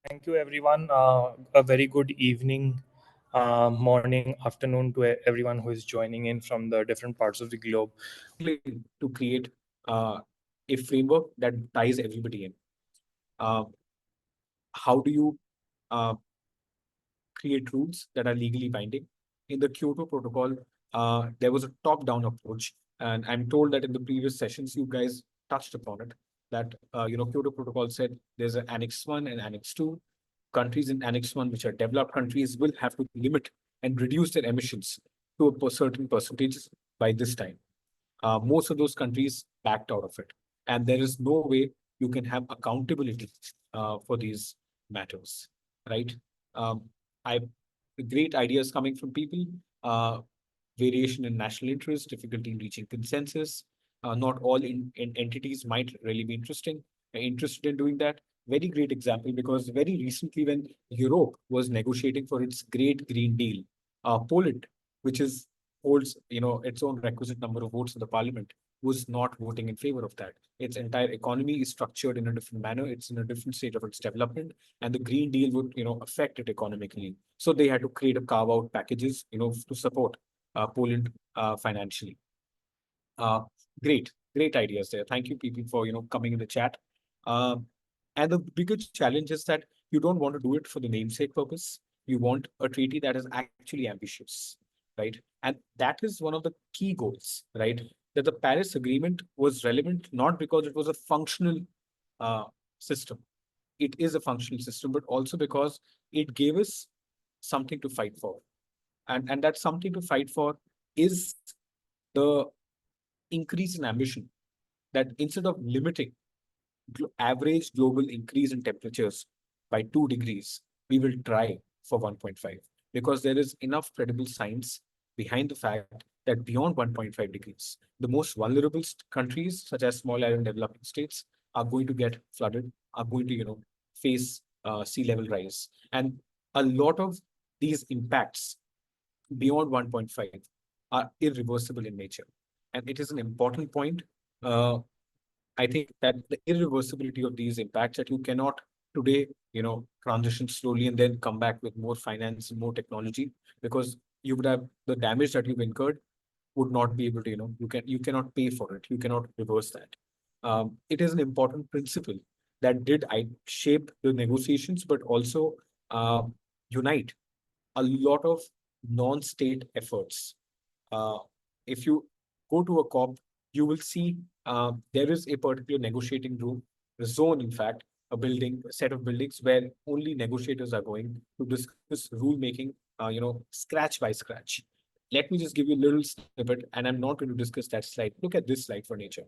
Thank you, everyone. A very good evening, morning, afternoon to everyone who is joining in from the different parts of the globe. To create a framework that ties everybody in. Uh, how do you uh, create rules that are legally binding? In the Kyoto Protocol, there was a top-down approach, and I'm told that in the previous sessions you guys touched upon it. That Kyoto Protocol said there's an Annex 1 and Annex 2. Countries in Annex 1, which are developed countries, will have to limit and reduce their emissions to a certain percentage by this time. Most of those countries backed out of it. And there is no way you can have accountability for these matters, right? Um, I Great ideas coming from people, uh, variation in national interest, difficulty in reaching consensus. Not all in entities might really be interested in doing that. Very great example because very recently, when Europe was negotiating for its Great Green Deal, Poland, which is holds its own requisite number of votes in the parliament, was not voting in favor of that. Its entire economy is structured in a different manner. It's in a different state of its development, and the Green Deal would affect it economically. So they had to create a carve out packages to support Poland financially. Uh, great ideas there. Thank you, people, for coming in the chat. Uh, and the biggest challenge is that you don't want to do it for the namesake purpose. You want a treaty that is actually ambitious, right? And that is one of the key goals, right? That the Paris Agreement was relevant not because it was a functional uh, system. It is a functional system, but also because it gave us something to fight for. And that something to fight for is the increase in ambition, that instead of limiting average global increase in temperatures by 2 degrees, we will try for 1.5 because there is enough credible science behind the fact that beyond 1.5 degrees, the most vulnerable countries, such as small island developing states, are going to get flooded, are going to, face sea level rise. And a lot of these impacts beyond 1.5 are irreversible in nature. And it is an important point. Uh, I think that the irreversibility of these impacts that you cannot today, transition slowly and then come back with more finance and more technology, because you would have the damage that you've incurred would not be able to, you cannot pay for it. You cannot reverse that. It is an important principle that did I shape the negotiations, but also unite a lot of non-state efforts. Uh, if you go to a COP, you will see there is a particular negotiating room, a zone, in fact, a set of buildings where only negotiators are going to discuss rule making, scratch by scratch. Let me just give you a little snippet, and I'm not going to discuss that slide. Look at this slide for nature.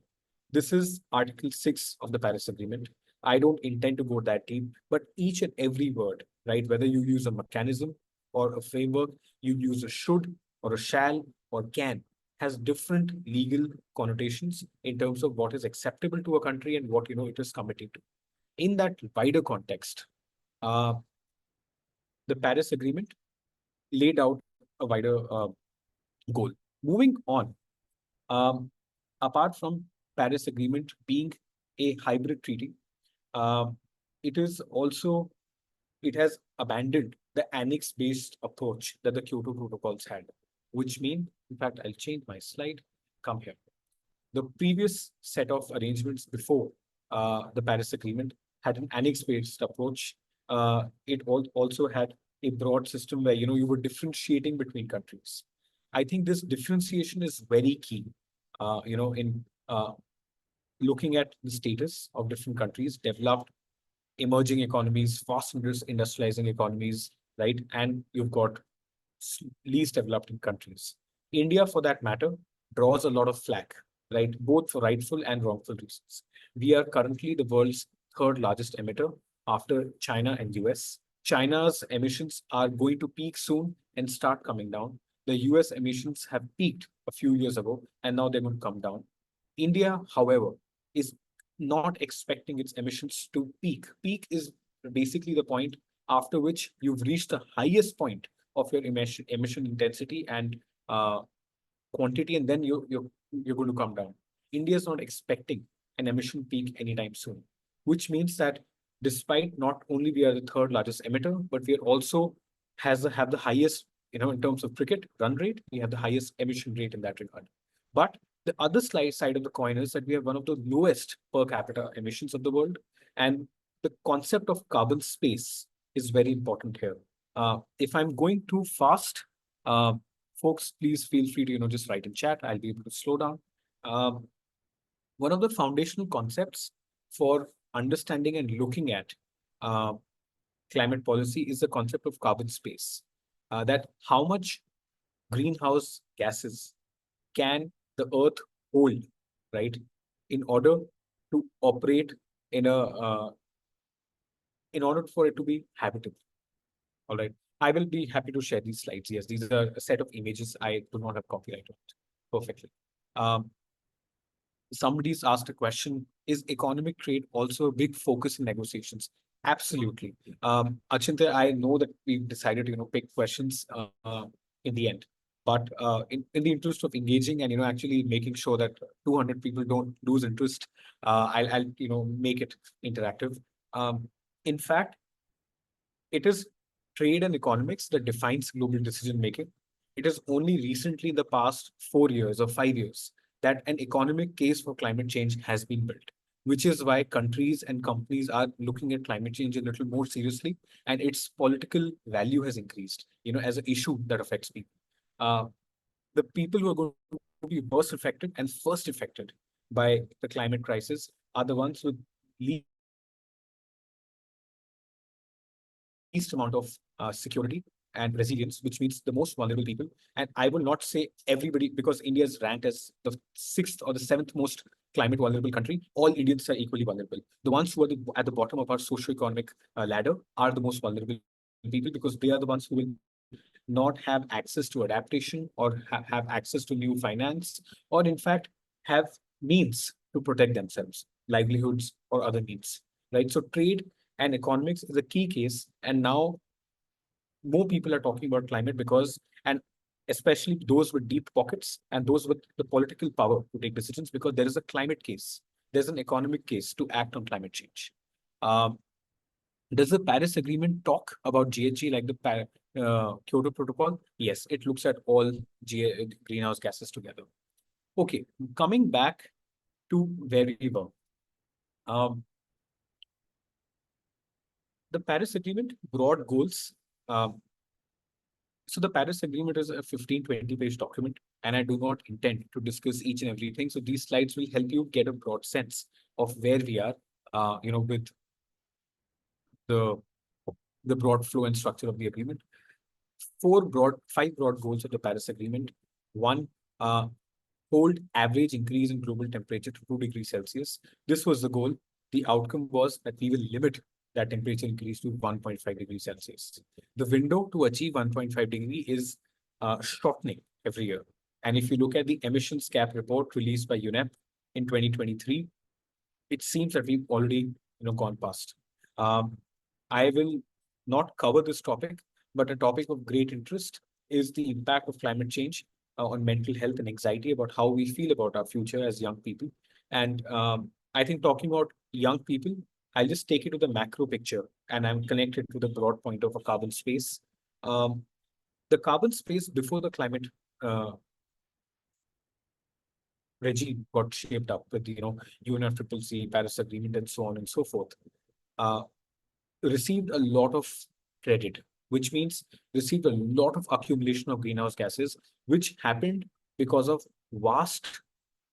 This is Article 6 of the Paris Agreement. I don't intend to go that deep, but each and every word, right, whether you use a mechanism or a framework, you use a should or a shall or can, has different legal connotations in terms of what is acceptable to a country and what it is committing to. In that wider context, uh, the Paris Agreement laid out a wider goal. Moving on, um, apart from Paris Agreement being a hybrid treaty, uh, it is also it has abandoned the annex-based approach that the Kyoto protocols had, which mean, in fact, I'll change my slide. Come here. The previous set of arrangements before the Paris Agreement had an annex-based approach. It also had a broad system where you were differentiating between countries. I think this differentiation is very key. In looking at the status of different countries, developed, emerging economies, fast industrializing economies, right? And you've got least developed countries. India, for that matter, draws a lot of flack, right? Both for rightful and wrongful reasons. We are currently the world's third largest emitter after China and US. China's emissions are going to peak soon and start coming down. The US emissions have peaked a few years ago and now they're going to come down. India, however, is not expecting its emissions to peak. Peak is basically the point after which you've reached the highest point of your emission intensity and uh, quantity, and then you're going to come down. India is not expecting an emission peak anytime soon, which means that despite not only we are the third largest emitter, but we are also have the highest, in terms of cricket run rate, we have the highest emission rate in that regard. But the other side of the coin is that we have one of the lowest per capita emissions of the world. And the concept of carbon space is very important here. If I'm going too fast, uh, folks, please feel free to, just write in chat. I'll be able to slow down. Um, One of the foundational concepts for understanding and looking at uh, climate policy is the concept of carbon space. That how much greenhouse gases can the earth hold, right, in order to operate in order for it to be habitable. All right. I will be happy to share these slides. Yes, these are a set of images. I do not have copyright on it. Perfectly. Um, Somebody's asked a question, is economic trade also a big focus in negotiations? Absolutely. Achintya, I know that we've decided to, pick questions in the end. But in the interest of engaging and, actually making sure that 200 people don't lose interest, I'll make it interactive. In fact, it is trade and economics that defines global decision making. It is only recently in the past 4 years or 5 years that an economic case for climate change has been built, which is why countries and companies are looking at climate change a little more seriously, and its political value has increased, as an issue that affects people. Uh, the people who are going to be most affected and first affected by the climate crisis are the ones with least amount of security and resilience, which means the most vulnerable people. And I will not say everybody, because India is ranked as the sixth or the seventh most climate vulnerable country. All Indians are equally vulnerable. The ones who are at the bottom of our socio-economic ladder are the most vulnerable people, because they are the ones who will not have access to adaptation or have access to new finance, or in fact have means to protect themselves, livelihoods or other means, right? So trade and economics is a key case. And now more people are talking about climate because, and especially those with deep pockets and those with the political power to take decisions, because there is a climate case, there's an economic case to act on climate change. Um, does the Paris Agreement talk about GHG like the Kyoto Protocol? Yes, it looks at all greenhouse gases together. Okay, coming back to where we were. Um, the Paris Agreement, broad goals. Um, So the Paris Agreement is a 15, 20-page document, and I do not intend to discuss each and everything. So these slides will help you get a broad sense of where we are, with the the broad flow and structure of the agreement. Five broad goals of the Paris Agreement. One, uh, hold average increase in global temperature to 2 degrees Celsius. This was the goal. The outcome was that we will limit that temperature increase to 1.5 degrees Celsius. The window to achieve 1.5 degree is shortening every year. And if you look at the emissions cap report released by UNEP in 2023, it seems that we've already gone past. Um, I will not cover this topic, but a topic of great interest is the impact of climate change on mental health and anxiety about how we feel about our future as young people. And I think talking about young people, I'll just take it to the macro picture, and I'm connected to the broad point of a carbon space. Um, the carbon space before the climate uh, regime got shaped up with UNFCCC, Paris Agreement, and so on and so forth, uh, received a lot of credit, which means received a lot of accumulation of greenhouse gases, which happened because of vast,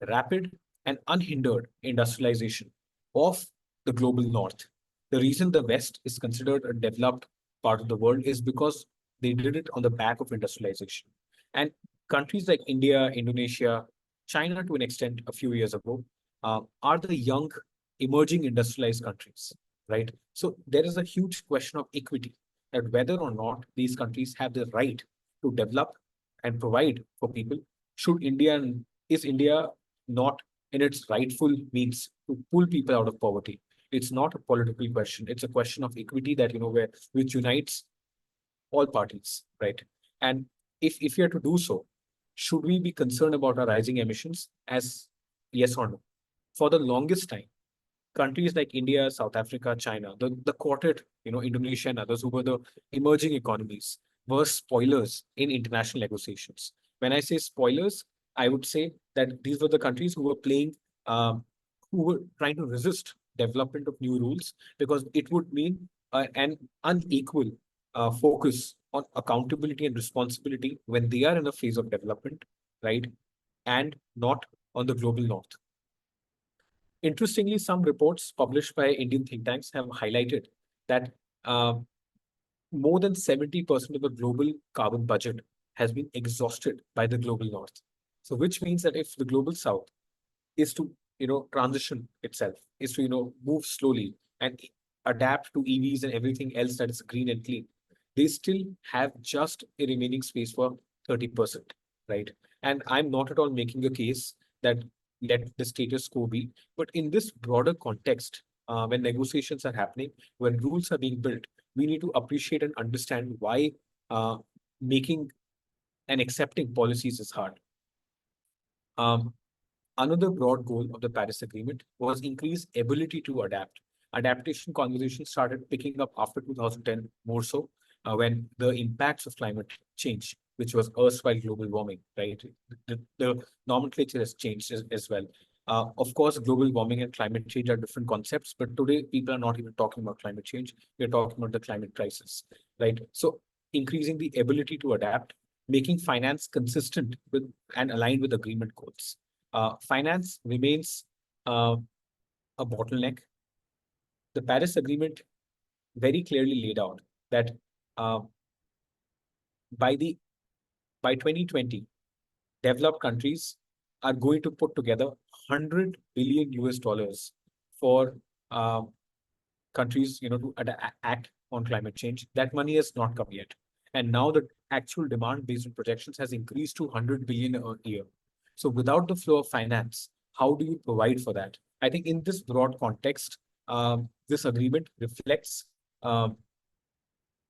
rapid, and unhindered industrialization of the global north. The reason the West is considered a developed part of the world is because they did it on the back of industrialization. And countries like India, Indonesia, China, to an extent, a few years ago, are the young, emerging industrialized countries, right? So there is a huge question of equity, that whether or not these countries have the right to develop and provide for people. Is India not in its rightful means to pull people out of poverty? It's not a political question. It's a question of equity that, which unites all parties, right? And if we are to do so, should we be concerned about our rising emissions? As yes or no? For the longest time, countries like India, South Africa, China, the quartet, Indonesia and others who were the emerging economies were spoilers in international negotiations. When I say spoilers, I would say that these were the countries um, who were trying to resist development of new rules because it would mean an unequal focus on accountability and responsibility when they are in a phase of development, right? And not on the global north. Interestingly, some reports published by Indian think tanks have highlighted that uh, more than 70% of the global carbon budget has been exhausted by the global north. So, which means that if the global south is to, transition itself, is to, move slowly and adapt to EVs and everything else that is green and clean, they still have just a remaining space for 30%, right? And I'm not at all making a case that let the status quo be, but in this broader context, when negotiations are happening, when rules are being built, we need to appreciate and understand why uh, making and accepting policies is hard. Um, Another broad goal of the Paris Agreement was increased ability to adapt. Adaptation conversations started picking up after 2010 more so, when the impacts of climate change, which was erstwhile global warming, right? The nomenclature has changed as well. Of course, global warming and climate change are different concepts, but today people are not even talking about climate change. We're talking about the climate crisis, right? So increasing the ability to adapt, making finance consistent with and aligned with agreement goals. Finance remains uh, a bottleneck. The Paris Agreement very clearly laid out that uh, by the by 2020, developed countries are going to put together 100 billion US dollars for uh, countries, to act on climate change. That money has not come yet, and now the actual demand based on projections has increased to 100 billion a year. So without the flow of finance, how do you provide for that? I think in this broad context, this agreement reflects um,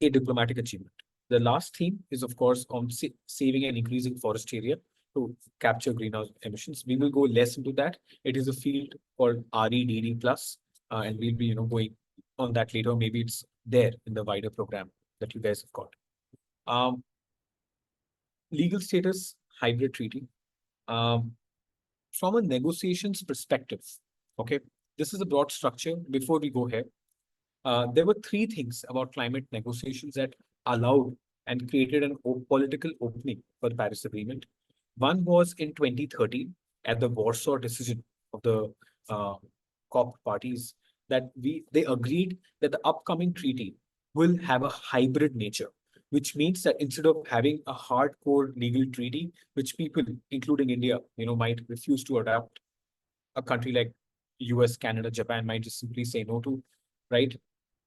a diplomatic achievement. The last theme is, of course, on saving and increasing forest area to capture greenhouse emissions. We will go less into that. It is a field called REDD plus, and we'll be, going on that later. Maybe it's there in the wider program that you guys have got. Um, Legal status, hybrid treaty. Um, from a negotiations perspective, okay, this is a broad structure. Before we go here, there were three things about climate negotiations that allowed and created an political opening for the Paris Agreement. One was in 2013 at the Warsaw decision of the uh, COP parties that they agreed that the upcoming treaty will have a hybrid nature, which means that instead of having a hardcore legal treaty, which people, including India, might refuse to adopt, a country like US, Canada, Japan might just simply say no to, right?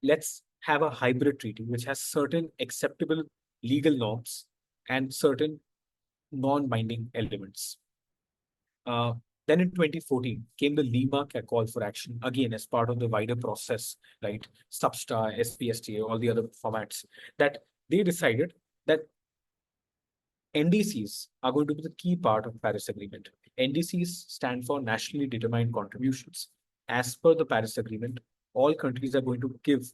Let's have a hybrid treaty which has certain acceptable legal norms and certain non-binding elements. Then in 2014 came the Lima call for action, again as part of the wider process, right? Substar, SPSTA, all the other formats, that they decided that NDCs are going to be the key part of the Paris Agreement. NDCs stand for nationally determined contributions. As per the Paris Agreement, all countries are going to give,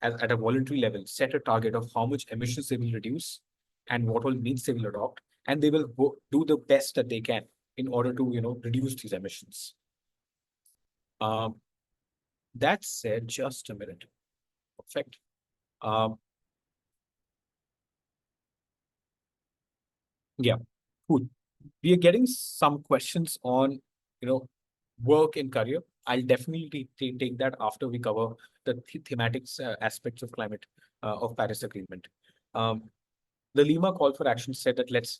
at a voluntary level, set a target of how much emissions they will reduce and what all means they will adopt, and they will do the best that they can in order to, reduce these emissions. Um, that said, just a minute. Perfect. Um, yeah, cool. We are getting some questions on, work and career. I'll definitely take that after we cover the thematic aspects of climate of Paris Agreement. Um, the Lima call for action said that let's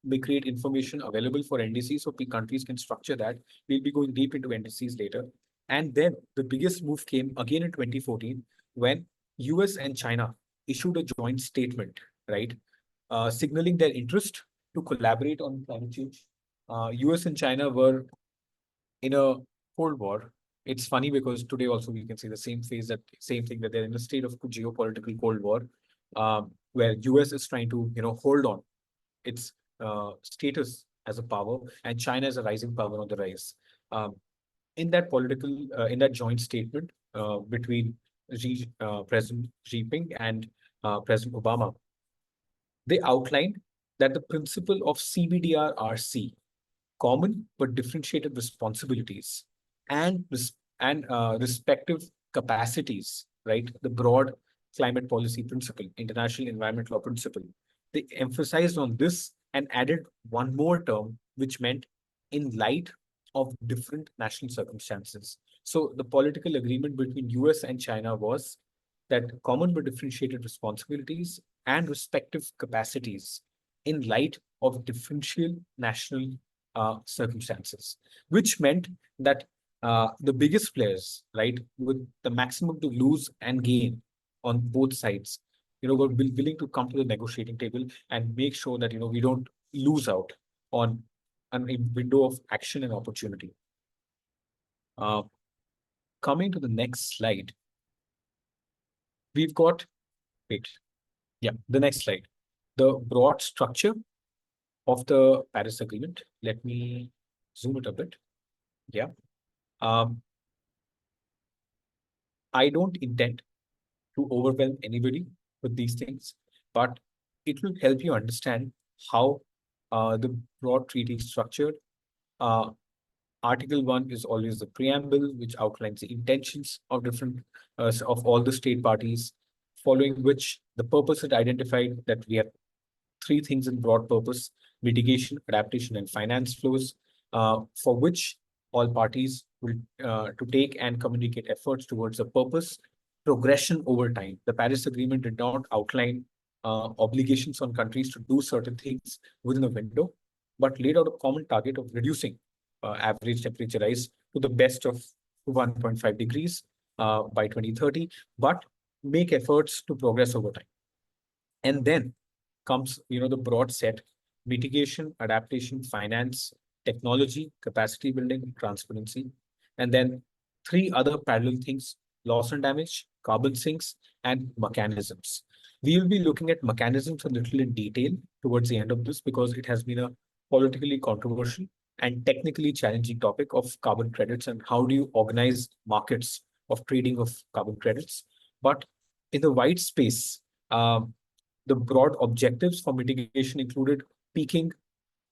we create information available for NDC so countries can structure that. We'll be going deep into NDCs later. And then the biggest move came again in 2014 when US and China issued a joint statement, right, signaling their interest to collaborate on climate change. US and China were in a Cold War. It's funny because today also we can see the same thing that they're in a state of geopolitical Cold War, where US is trying to hold on its status as a power, and China is a rising power on the rise. Um, in that in that joint statement between President Xi Jinping and President Obama, they outlined that the principle of CBDRRC, common but differentiated responsibilities and respective capacities, right? The broad climate policy principle, international environment law principle. They emphasized on this and added one more term, which meant in light of different national circumstances. So the political agreement between US and China was that common but differentiated responsibilities and respective capacities in light of differential national circumstances, which meant that the biggest players, right, with the maximum to lose and gain on both sides, were willing to come to the negotiating table and make sure that, we don't lose out on a window of action and opportunity. Uh, Coming to the next slide, we've got, wait, yeah, the next slide, the broad structure of the Paris Agreement. Let me zoom it a bit. Yeah. Um, I don't intend to overwhelm anybody with these things, but it will help you understand how the broad treaty is structured. Uh, Article 1 is always the preamble, which outlines the intentions of different of all the state parties, following which the purpose is identified that we have three things in broad purpose: mitigation, adaptation, and finance flows, for which all parties will to take and communicate efforts towards a purpose, progression over time. The Paris Agreement did not outline obligations on countries to do certain things within a window, but laid out a common target of reducing average temperature rise to the best of 1.5 degrees by 2030, but make efforts to progress over time. And then comes, the broad set: mitigation, adaptation, finance, technology, capacity building, transparency. And then three other parallel things: loss and damage, carbon sinks, and mechanisms. We will be looking at mechanisms a little in detail towards the end of this, because it has been a politically controversial and technically challenging topic of carbon credits and how do you organize markets of trading of carbon credits. But in the white space, um, the broad objectives for mitigation included peaking,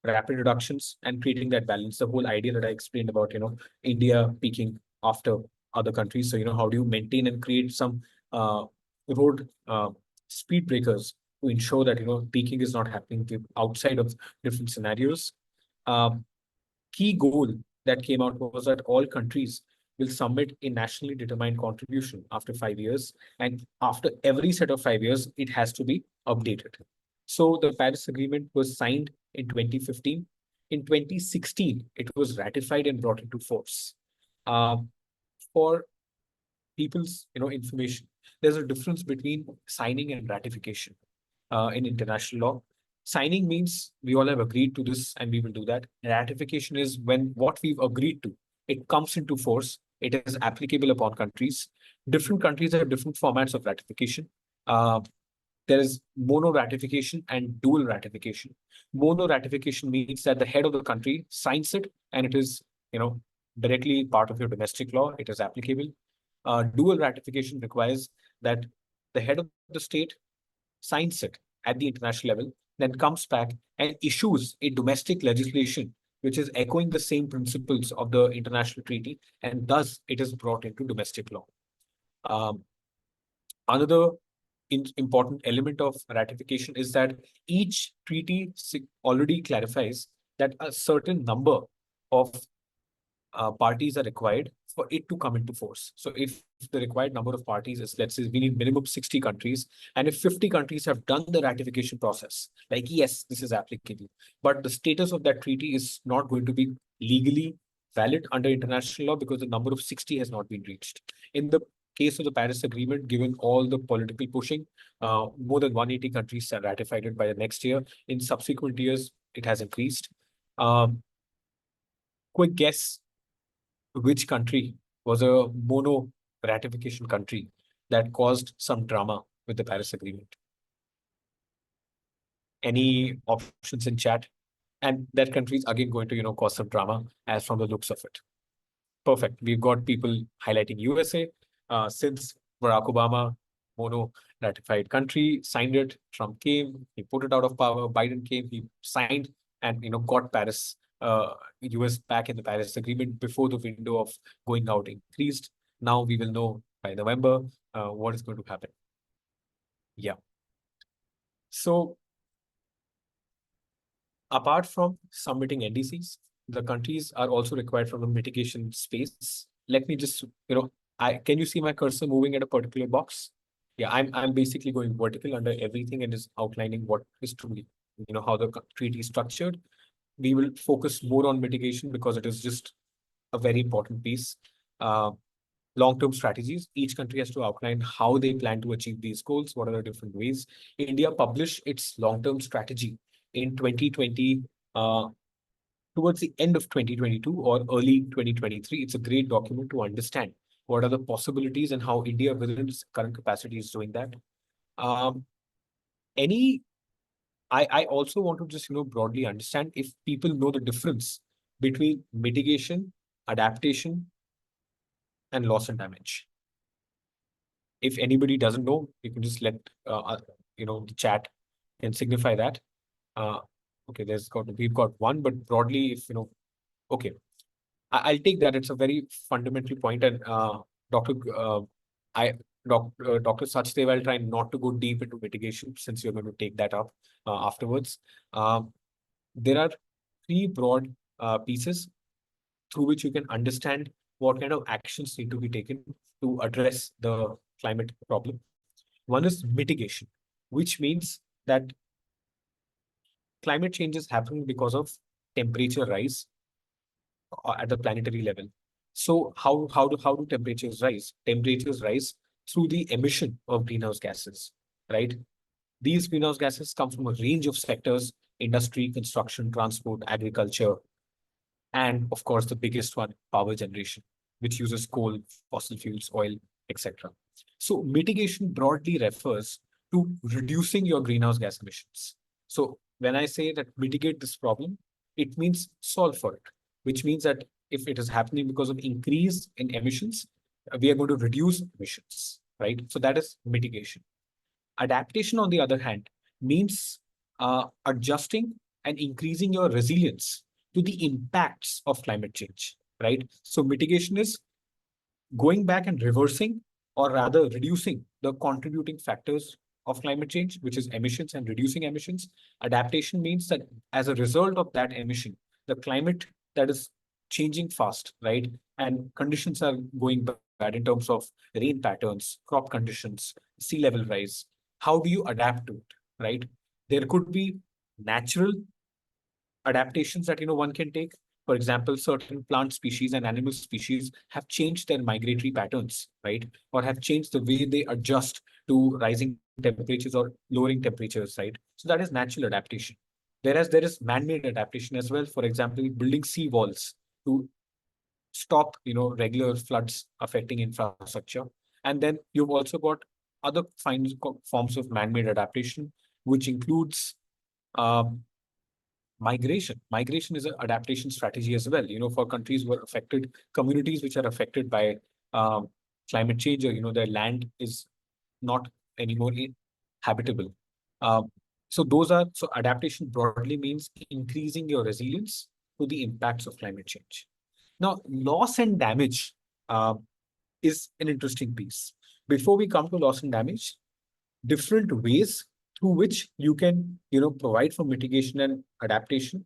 rapid reductions, and creating that balance. The whole idea that I explained about, India peaking after other countries. So, how do you maintain and create some road speed breakers to ensure that, peaking is not happening outside of different scenarios. Um, Key goal that came out was that all countries will submit a nationally determined contribution after 5 years. And after every set of 5 years, it has to be updated. So the Paris Agreement was signed in 2015. In 2016, it was ratified and brought into force. For people's information, there's a difference between signing and ratification in international law. Signing means we all have agreed to this and we will do that. Ratification is when what we've agreed to, it comes into force, it is applicable upon countries. Different countries have different formats of ratification. uh, there is mono ratification and dual ratification. Mono ratification means that the head of the country signs it and it is, you know directly part of your domestic law, it is applicable. Dual ratification requires that the head of the state signs it at the international level, then comes back and issues a domestic legislation which is echoing the same principles of the international treaty, and thus it is brought into domestic law. Um, Another important element of ratification is that each treaty already clarifies that a certain number of parties are required for it to come into force. So if the required number of parties is, let's say, we need minimum 60 countries, and if 50 countries have done the ratification process, like, yes, this is applicable, but the status of that treaty is not going to be legally valid under international law because the number of 60 has not been reached. In the case of the Paris Agreement, given all the political pushing, more than 180 countries have ratified it by the next year. In subsequent years, it has increased. Um, Quick guess: which country was a mono ratification country that caused some drama with the Paris Agreement? Any options in chat? And that country is again going to, cause some drama as from the looks of it. Perfect. We've got people highlighting USA. Since Barack Obama, mono ratified country, signed it. Trump came, he put it out of power. Biden came, he signed, and got Paris, US back in the Paris Agreement before the window of going out increased. Now we will know by November what is going to happen. Yeah. So apart from submitting NDCs, the countries are also required from a mitigation space. Let me just, can you see my cursor moving at a particular box? Yeah, I'm basically going vertical under everything and is outlining what is truly, how the treaty is structured. We will focus more on mitigation because it is just a very important piece. Long-term strategies. Each country has to outline how they plan to achieve these goals. What are the different ways? India published its long-term strategy in 2020, towards the end of 2022 or early 2023. It's a great document to understand what are the possibilities and how India within its current capacity is doing that. Um, any, I also want to just, broadly understand if people know the difference between mitigation, adaptation, and loss and damage. If anybody doesn't know, you can just let, the chat and signify that. Okay, we've got one, but broadly, if, okay, I'll take that. It's a very fundamental point. And Dr. I, Dr. Sachdeva, I'll try not to go deep into mitigation since you're going to take that up afterwards. There are three broad pieces through which you can understand what kind of actions need to be taken to address the climate problem. One is mitigation, which means that climate change is happening because of temperature rise at the planetary level. So how do temperatures rise? Temperatures rise through the emission of greenhouse gases, right? These greenhouse gases come from a range of sectors: industry, construction, transport, agriculture, and of course the biggest one, power generation, which uses coal, fossil fuels, oil, etc. So mitigation broadly refers to reducing your greenhouse gas emissions. So when I say that mitigate this problem, it means solve for it, which means that if it is happening because of increase in emissions, we are going to reduce emissions, right? So that is mitigation. Adaptation, on the other hand, means adjusting and increasing your resilience to the impacts of climate change, right? So mitigation is going back and reversing, or rather reducing, the contributing factors of climate change, which is emissions and reducing emissions. Adaptation means that as a result of that emission, the climate that is changing fast, right? And conditions are going bad in terms of rain patterns, crop conditions, sea level rise. How do you adapt to it, right? There could be natural adaptations that one can take. For example, certain plant species and animal species have changed their migratory patterns, right? Or have changed the way they adjust to rising temperatures or lowering temperatures, right? So that is natural adaptation. Whereas there is man-made adaptation as well. For example, building sea walls to stop regular floods affecting infrastructure. And then you've also got other forms of man-made adaptation, which includes um, migration. Migration is an adaptation strategy as well, for countries who are affected, communities which are affected by um, climate change, or their land is not anymore habitable. So adaptation broadly means increasing your resilience to the impacts of climate change. Now, loss and damage is an interesting piece. Before we come to loss and damage, different ways through which you can, provide for mitigation and adaptation.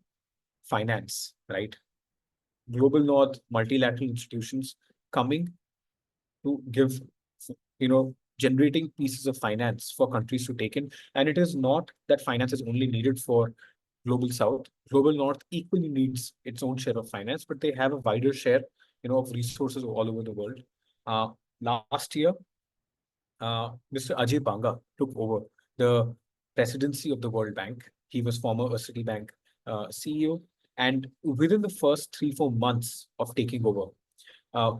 Finance, right? Global North, multilateral institutions coming to give, generating pieces of finance for countries to take in. And it is not that finance is only needed for Global South. Global North equally needs its own share of finance, but they have a wider share, of resources all over the world. Uh, Last year, Mr. Ajay Banga took over the presidency of the World Bank. He was former Citibank CEO. And within the first 3-4 months of taking over, uh,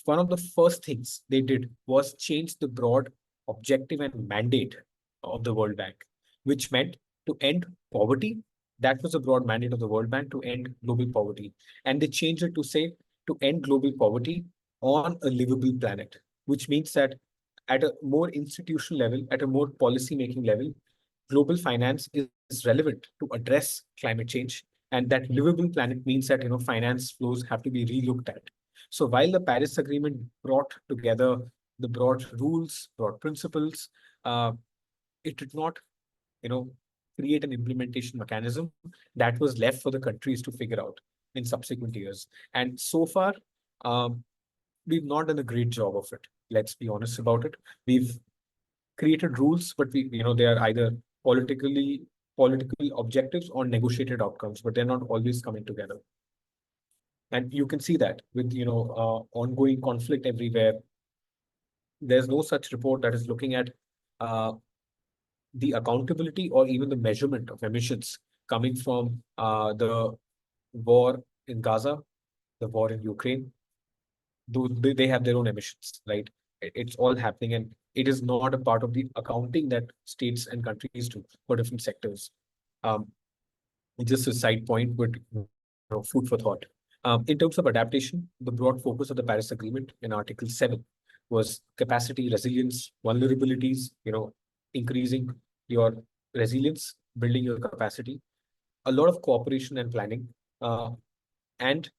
one of the first things they did was change the broad objective and mandate of the World Bank, which meant to end poverty. That was a broad mandate of the World Bank, to end global poverty. And they changed it to say to end global poverty on a livable planet, which means that at a more institutional level, at a more policy making level, global finance is relevant to address climate change. And that livable planet means that finance flows have to be relooked at. So while the Paris Agreement brought together the broad rules, broad principles, uh, it did not you know create an implementation mechanism that was left for the countries to figure out in subsequent years. And so far, um, we've not done a great job of it. Let's be honest about it. We've created rules, but they are either political objectives or negotiated outcomes, but they're not always coming together. And you can see that with ongoing conflict everywhere. There's no such report that is looking at uh, the accountability or even the measurement of emissions coming from the war in Gaza, the war in Ukraine. Though they have their own emissions, right? It's all happening, and it is not a part of the accounting that states and countries do for different sectors. Um, just a side point, but food for thought. In terms of adaptation, the broad focus of the Paris Agreement in Article 7 was capacity, resilience, vulnerabilities, increasing your resilience, building your capacity, a lot of cooperation and planning, uh, and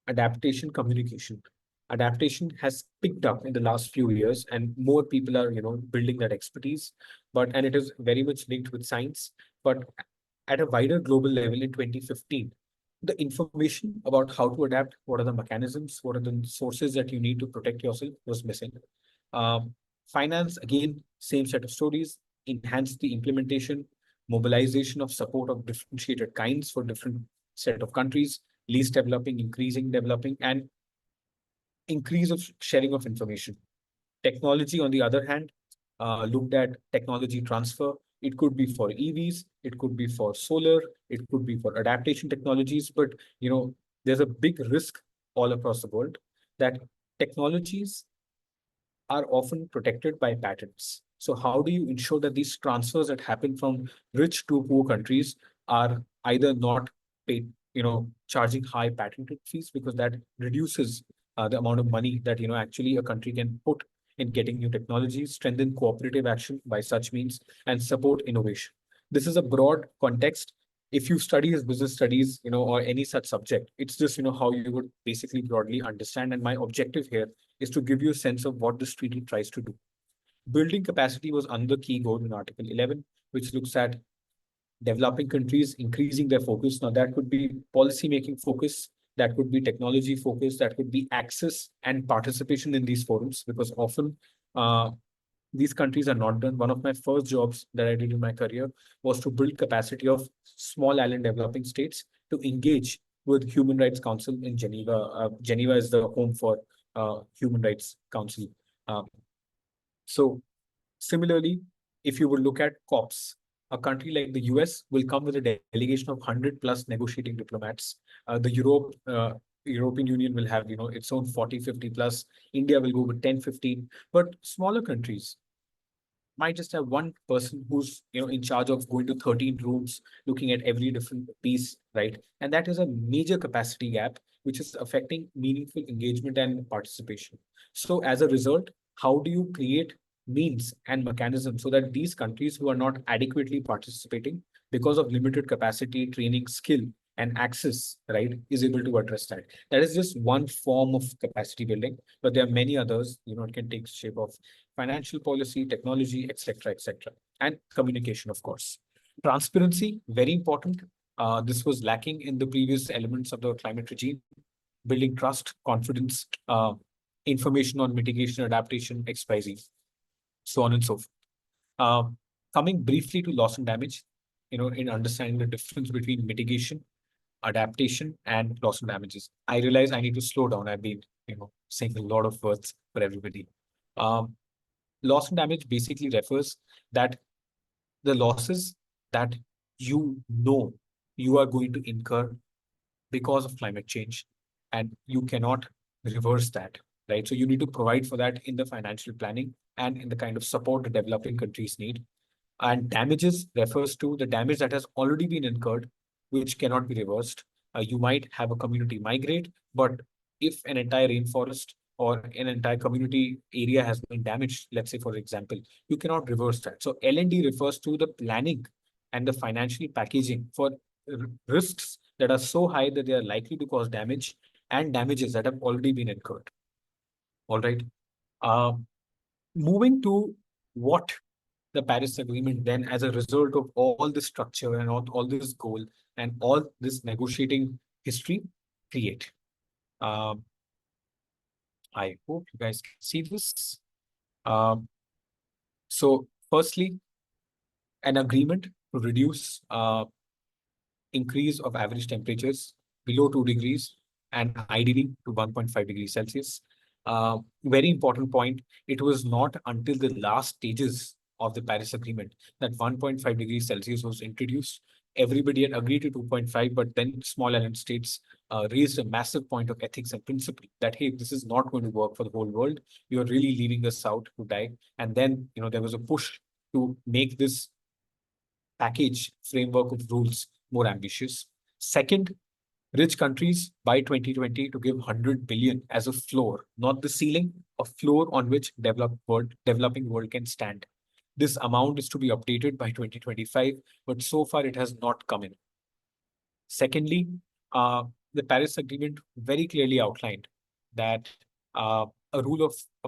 adaptation communication. Adaptation has picked up in the last few years, and more people are building that expertise. And it is very much linked with science. But at a wider global level in 2015, the information about how to adapt, what are the mechanisms, what are the sources that you need to protect yourself was missing. Finance, again, same set of stories, enhance the implementation, mobilization of support of differentiated kinds for different set of countries, least developing, increasing developing, and increase of sharing of information. Technology, on the other hand, looked at technology transfer. It could be for EVs, it could be for solar, it could be for adaptation technologies, but there's a big risk all across the world that technologies are often protected by patents. So how do you ensure that these transfers that happen from rich to poor countries are either not paid, charging high patent fees, because that reduces the amount of money that actually a country can put in getting new technologies, strengthen cooperative action by such means, and support innovation. This is a broad context. If you study as business studies, or any such subject, it's just how you would basically broadly understand. And my objective here is to give you a sense of what this treaty tries to do. Building capacity was another key goal in Article 11, which looks at developing countries increasing their focus. Now, that could be policy making focus, that could be technology focus, that could be access and participation in these forums, because often these countries are not done. One of my first jobs that I did in my career was to build capacity of small island developing states to engage with Human Rights Council in Geneva. Geneva is the home for Human Rights Council. Uh, so similarly, if you would look at COPs, a country like the US will come with a delegation of 100 plus negotiating diplomats. European Union will have, its own 40, 50 plus. India will go with 10, 15. But smaller countries might just have one person who's in charge of going to 13 rooms, looking at every different piece, right? And that is a major capacity gap which is affecting meaningful engagement and participation. So as a result, how do you create means and mechanisms so that these countries who are not adequately participating because of limited capacity, training, skill, and access, right, is able to address that? That is just one form of capacity building, but there are many others. It can take shape of financial policy, technology, etc., etc., and communication, of course. Transparency, very important. This was lacking in the previous elements of the climate regime. Building trust, confidence, information on mitigation, adaptation, XYZ, so on and so forth. Coming briefly to loss and damage, in understanding the difference between mitigation, adaptation, and loss and damages. I realize I need to slow down. I've been, saying a lot of words for everybody. Um, Loss and damage basically refers that the losses that you are going to incur because of climate change, and you cannot reverse that, right? So you need to provide for that in the financial planning and in the kind of support the developing countries need. And damages refers to the damage that has already been incurred, which cannot be reversed. You might have a community migrate, but if an entire rainforest or an entire community area has been damaged, let's say, for example, you cannot reverse that. So L&D refers to the planning and the financial packaging for risks that are so high that they are likely to cause damage and damages that have already been incurred. All right. Uh, Moving to what the Paris Agreement then, as a result of all this structure and all this goal and all this negotiating history, create. Um, I hope you guys can see this. Um, so, firstly, an agreement to reduce increase of average temperatures below 2 degrees and ideally to 1.5 degrees Celsius. Very important point. It was not until the last stages of the Paris Agreement that 1.5 degrees Celsius was introduced. Everybody had agreed to 2.5, but then small island states raised a massive point of ethics and principle that, hey, this is not going to work for the whole world. You're really leaving us out to die. And then, there was a push to make this package framework of rules more ambitious. Second, rich countries by 2020 to give 100 billion as a floor, not the ceiling, a floor on which developing world can stand. This amount is to be updated by 2025, but so far it has not come in. Secondly, uh, the Paris Agreement very clearly outlined that a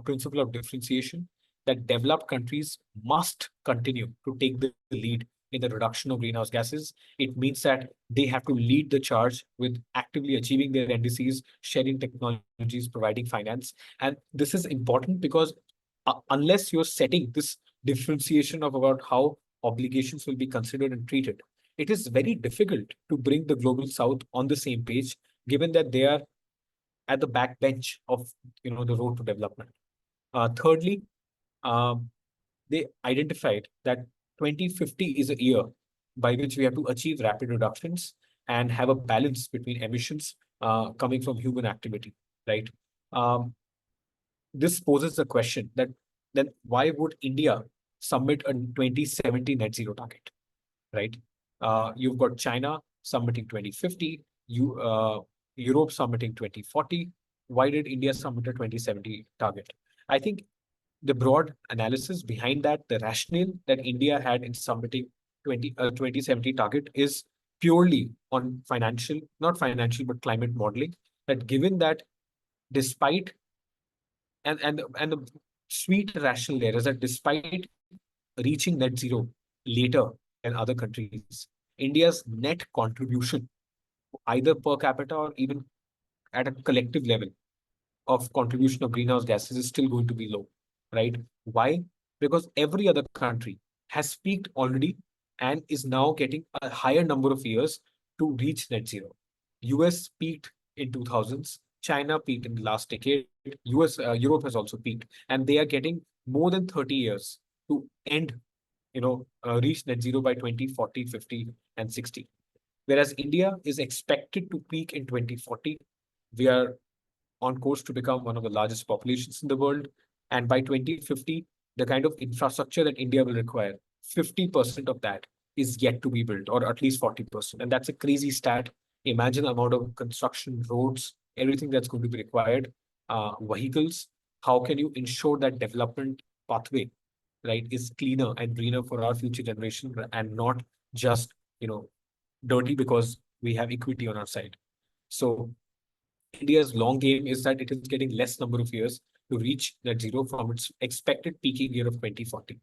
principle of differentiation, that developed countries must continue to take the lead in the reduction of greenhouse gases. It means that they have to lead the charge with actively achieving their NDCs, sharing technologies, providing finance. And this is important because unless you're setting this differentiation of about how obligations will be considered and treated, it is very difficult to bring the global south on the same page, given that they are at the backbench of the road to development. Thirdly, um, they identified that 2050 is a year by which we have to achieve rapid reductions and have a balance between emissions coming from human activity, right? Um, this poses a question that then why would India submit a 2070 net zero target, right? You've got China submitting 2050, Europe submitting 2040. Why did India submit a 2070 target? I think the broad analysis behind that, the rationale that India had in submitting 2070 target is purely on financial, not financial, but climate modeling. That given that despite and the sweet rationale there is that despite reaching net zero later than other countries, India's net contribution, either per capita or even at a collective level of contribution of greenhouse gases, is still going to be low, right? Why? Because every other country has peaked already and is now getting a higher number of years to reach net zero. US peaked in 2000s, China peaked in the last decade, Europe has also peaked, and they are getting more than 30 years to end, reach net zero by 2040, 50, and 60. Whereas India is expected to peak in 2040. We are on course to become one of the largest populations in the world. And by 2050, the kind of infrastructure that India will require, 50% of that is yet to be built, or at least 40%. And that's a crazy stat. Imagine the amount of construction, roads, everything that's going to be required, vehicles. How can you ensure that development pathway, right, is cleaner and greener for our future generation and not just, dirty because we have equity on our side? So India's long game is that it is getting less number of years to reach net zero from its expected peaking year of 2040.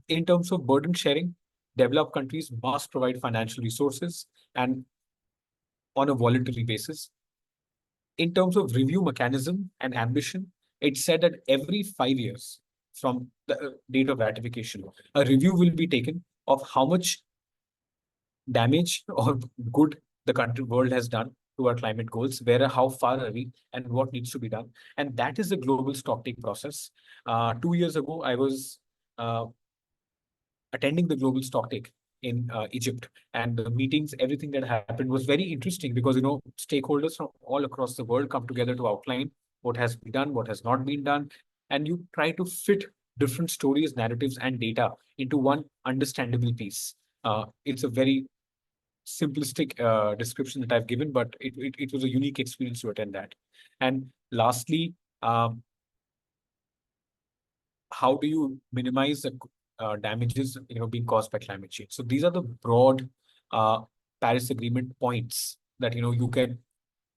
In terms of burden sharing, developed countries must provide financial resources and on a voluntary basis. In terms of review mechanism and ambition, it's said that every 5 years from the date of ratification, a review will be taken of how much damage or good the country world has done to our climate goals, where how far are we and what needs to be done. And that is the global stocktake process. 2 years ago, I was attending the global stocktake in Egypt, and the meetings, everything that happened was very interesting because stakeholders from all across the world come together to outline what has been done, what has not been done, and you try to fit different stories, narratives, and data into one understandable piece. It's a very simplistic description that I've given, but it was a unique experience to attend that. And lastly, how do you minimize the damages being caused by climate change? So these are the broad uh, Paris Agreement points that you can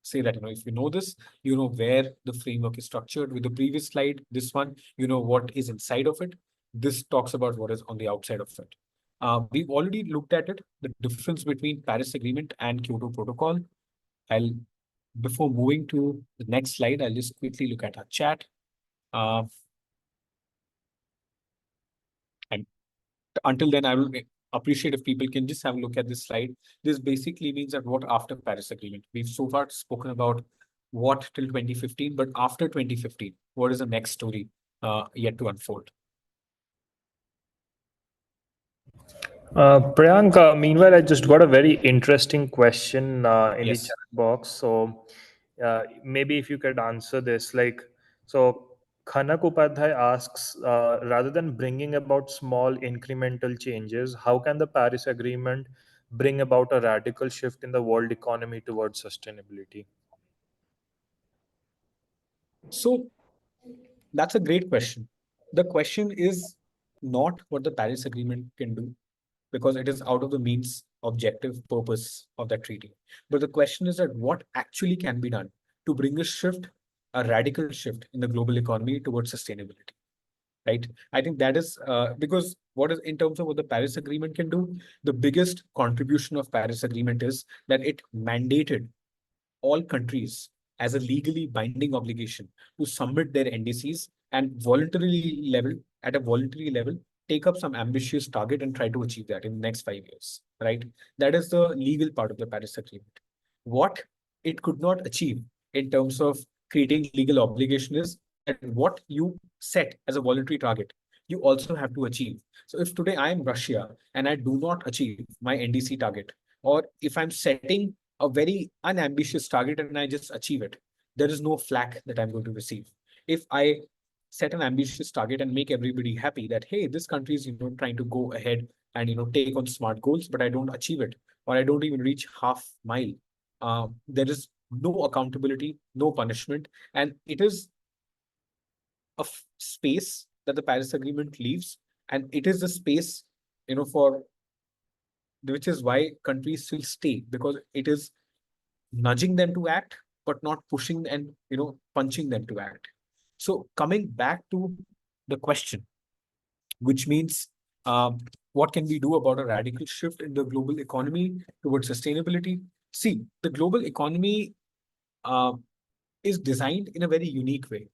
say that if you know this, where the framework is structured. With the previous slide, this one, what is inside of it. This talks about what is on the outside of it. We've already looked at it, the difference between Paris Agreement and Kyoto Protocol. I'll Before moving to the next slide, I'll just quickly look at our chat. Uh, and until then, I will appreciate if people can just have a look at this slide. This basically means that what after Paris Agreement? We've so far spoken about what till 2015, but after 2015, what is the next story yet to unfold? Priyank, meanwhile, I just got a very interesting question in the Yes. chat box. So maybe if you could answer this, like, so Khanak Upadhyay asks, rather than bringing about small incremental changes, how can the Paris Agreement bring about a radical shift in the world economy towards sustainability? So that's a great question. The question is not what the Paris Agreement can do, because it is out of the means objective purpose of that treaty. But the question is that what actually can be done to bring a radical shift in the global economy towards sustainability, right? I think that is because what is in terms of what the Paris Agreement can do, the biggest contribution of Paris Agreement is that it mandated all countries as a legally binding obligation to submit their NDCs and at a voluntary level, take up some ambitious target and try to achieve that in the next 5 years, right? That is the legal part of the Paris Agreement. What it could not achieve in terms of creating legal obligation is that what you set as a voluntary target, you also have to achieve. So if today I am Russia and I do not achieve my NDC target, or if I'm setting a very unambitious target and I just achieve it, there is no flack that I'm going to receive. If I set an ambitious target and make everybody happy that, hey, this country is, trying to go ahead and, take on smart goals, but I don't achieve it, or I don't even reach half mile, there is no accountability, no punishment. And it is a space that the Paris Agreement leaves. And it is the space, for which is why countries still stay, because it is nudging them to act, but not pushing and punching them to act. So coming back to the question, which means what can we do about a radical shift in the global economy towards sustainability? See, the global economy uh, is designed in a very unique way.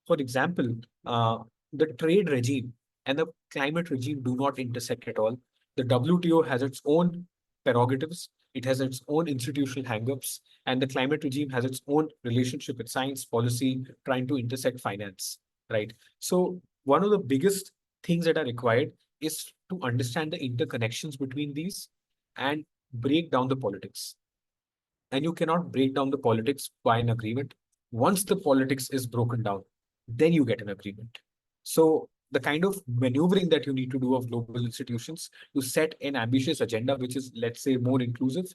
For example, the trade regime and the climate regime do not intersect at all. The WTO has its own prerogatives, it has its own institutional hangups, and the climate regime has its own relationship with science, policy, trying to intersect finance, right? So, one of the biggest things that are required is to understand the interconnections between these and break down the politics. And you cannot break down the politics by an agreement. Once the politics is broken down, then you get an agreement. So the kind of maneuvering that you need to do of global institutions to set an ambitious agenda, which is, let's say, more inclusive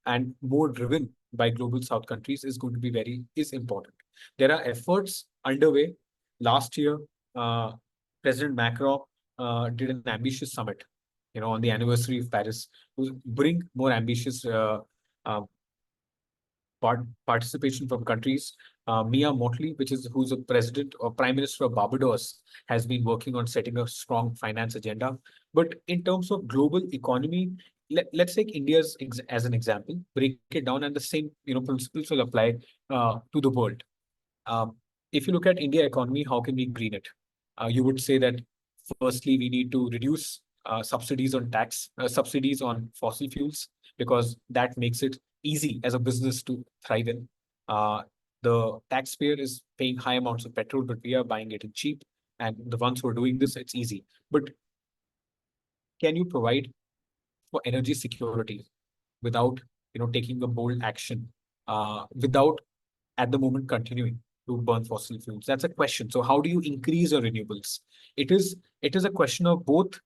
and more driven by global South countries, is going to be is important. There are efforts underway. Last year, President Macron did an ambitious summit, on the anniversary of Paris, to bring more ambitious uh, participation from countries. Mia Motley, who's a president or prime minister of Barbados, has been working on setting a strong finance agenda. But in terms of global economy, let's take India's as an example, break it down, and the same principles will apply to the world. Um, if you look at India economy, how can we green it? You would say that firstly, we need to reduce subsidies on fossil fuels, because that makes it easy as a business to thrive in. Uh, the taxpayer is paying high amounts of petrol, but we are buying it in cheap. And the ones who are doing this, it's easy. But can you provide for energy security without taking a bold action, without at the moment continuing to burn fossil fuels? That's a question. So how do you increase your renewables? It is a question of both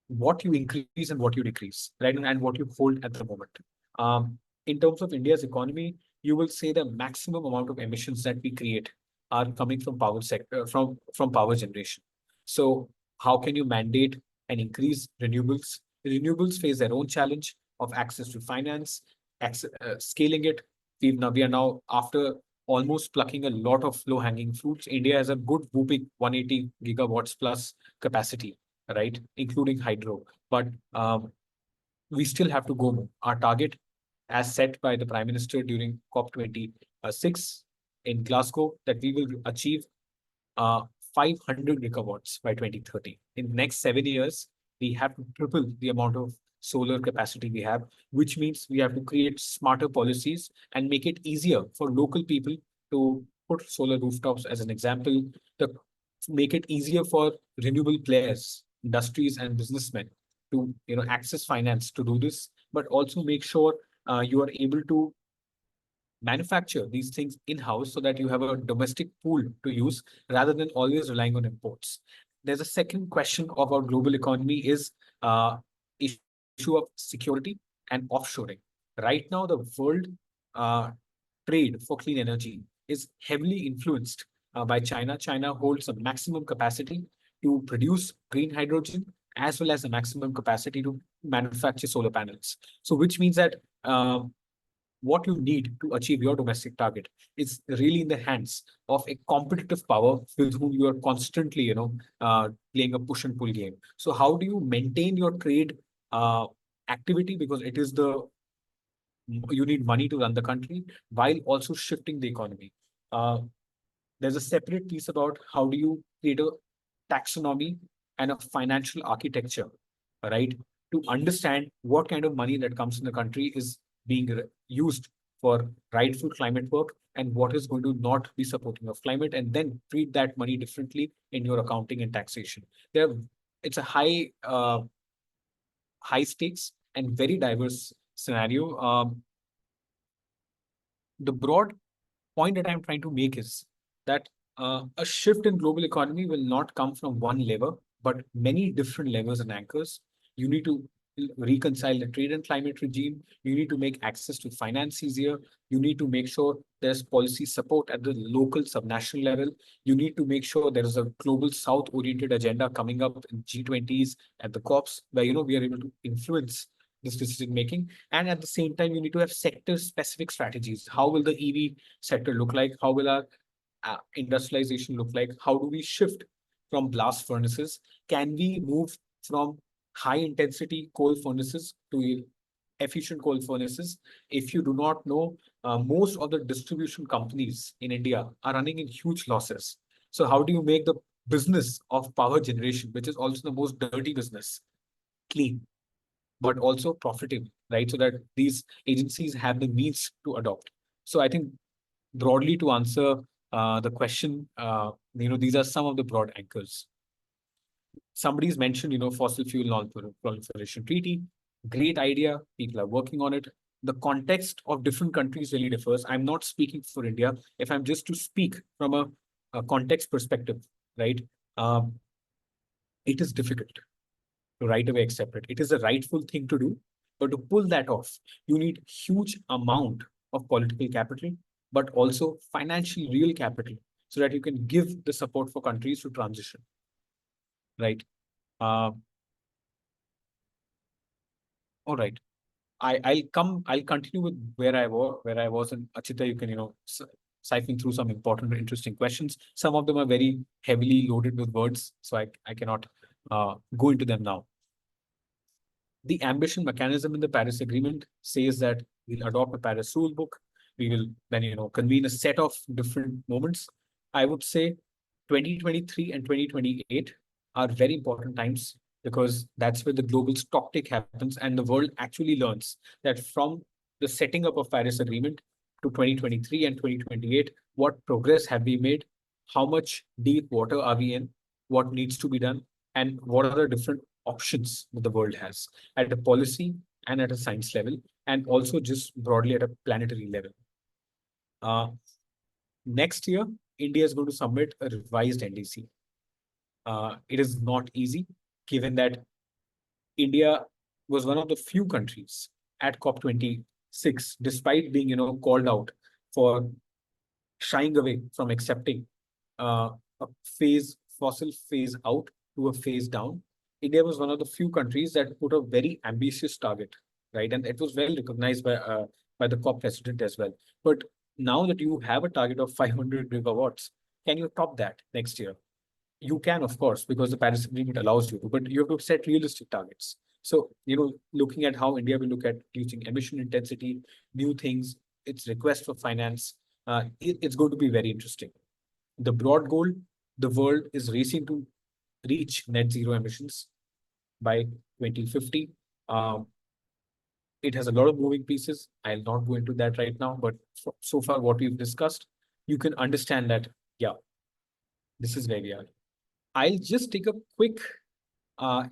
what you increase and what you decrease, right? And what you hold at the moment. In terms of India's economy, you will say the maximum amount of emissions that we create are coming from power sector, from power generation. So how can you mandate and increase renewables? Renewables face their own challenge of access to finance, scaling it. We are now, after almost plucking a lot of low-hanging fruits, India has a good whooping 180 gigawatts plus capacity, right, including hydro. But we still have to go more. Our target, as set by the Prime Minister during COP26 in Glasgow, that we will achieve uh, 500 gigawatts by 2030. In the next 7 years, we have to triple the amount of solar capacity we have, which means we have to create smarter policies and make it easier for local people to put solar rooftops as an example, to make it easier for renewable players, industries and businessmen to access finance to do this, but also make sure you are able to manufacture these things in-house so that you have a domestic pool to use rather than always relying on imports. There's a second question of our global economy is issue of security and offshoring. Right now, the world uh, trade for clean energy is heavily influenced by China. China holds a maximum capacity to produce green hydrogen as well as a maximum capacity to manufacture solar panels. So, which means that what you need to achieve your domestic target is really in the hands of a competitive power with whom you are constantly, playing a push and pull game. So how do you maintain your trade activity? Because it is you need money to run the country while also shifting the economy. Uh, there's a separate piece about how do you create a taxonomy and a financial architecture, right? To understand what kind of money that comes in the country is being used for rightful climate work and what is going to not be supporting of climate, and then treat that money differently in your accounting and taxation. There, it's a high stakes and very diverse scenario. The broad point that I'm trying to make is that a shift in global economy will not come from one lever, but many different levers and anchors. You need to reconcile the trade and climate regime. You need to make access to finance easier. You need to make sure there's policy support at the local subnational level. You need to make sure there is a global south oriented agenda coming up in G20s at the COPs where we are able to influence this decision making. And at the same time, you need to have sector specific strategies. How will the EV sector look like? How will our industrialization look like? How do we shift from blast furnaces? Can we move from high intensity coal furnaces to efficient coal furnaces? If you do not know, most of the distribution companies in India are running in huge losses. So how do you make the business of power generation, which is also the most dirty business, clean, but also profitable, right? So that these agencies have the means to adopt. So I think broadly to answer the question, these are some of the broad anchors. Somebody's mentioned, fossil fuel non-proliferation treaty. Great idea. People are working on it. The context of different countries really differs. I'm not speaking for India. If I'm just to speak from a context perspective, right? Um, it is difficult to right away accept it. It is a rightful thing to do, but to pull that off, you need huge amount of political capital, but also financial real capital, so that you can give the support for countries to transition, right? Uh, all right. I'll continue with where I was, and Achintya, you can siphon through some important, interesting questions. Some of them are very heavily loaded with words, so I cannot go into them now. The ambition mechanism in the Paris Agreement says that we'll adopt a Paris rule book. We will then, convene a set of different moments. I would say 2023 and 2028 are very important times because that's where the global stocktake happens and the world actually learns that from the setting up of Paris Agreement to 2023 and 2028, what progress have we made? How much deep water are we in? What needs to be done? And what are the different options that the world has at a policy and at a science level, and also just broadly at a planetary level. Uh, Next year, India is going to submit a revised NDC. It is not easy, given that India was one of the few countries at COP20 6, despite being, called out for shying away from accepting a fossil phase out to a phase down, India was one of the few countries that put a very ambitious target, right? And it was well recognized by the COP president as well. But now that you have a target of 500 gigawatts, can you top that next year? You can, of course, because the Paris Agreement allows you to, but you have to set realistic targets. So, looking at how India will look at reducing emission intensity, new things, its request for finance, it's going to be very interesting. The broad goal, the world is racing to reach net zero emissions by 2050. Um, it has a lot of moving pieces. I'll not go into that right now, but so far what we've discussed, you can understand that, yeah, this is where we are. I'll just take a quick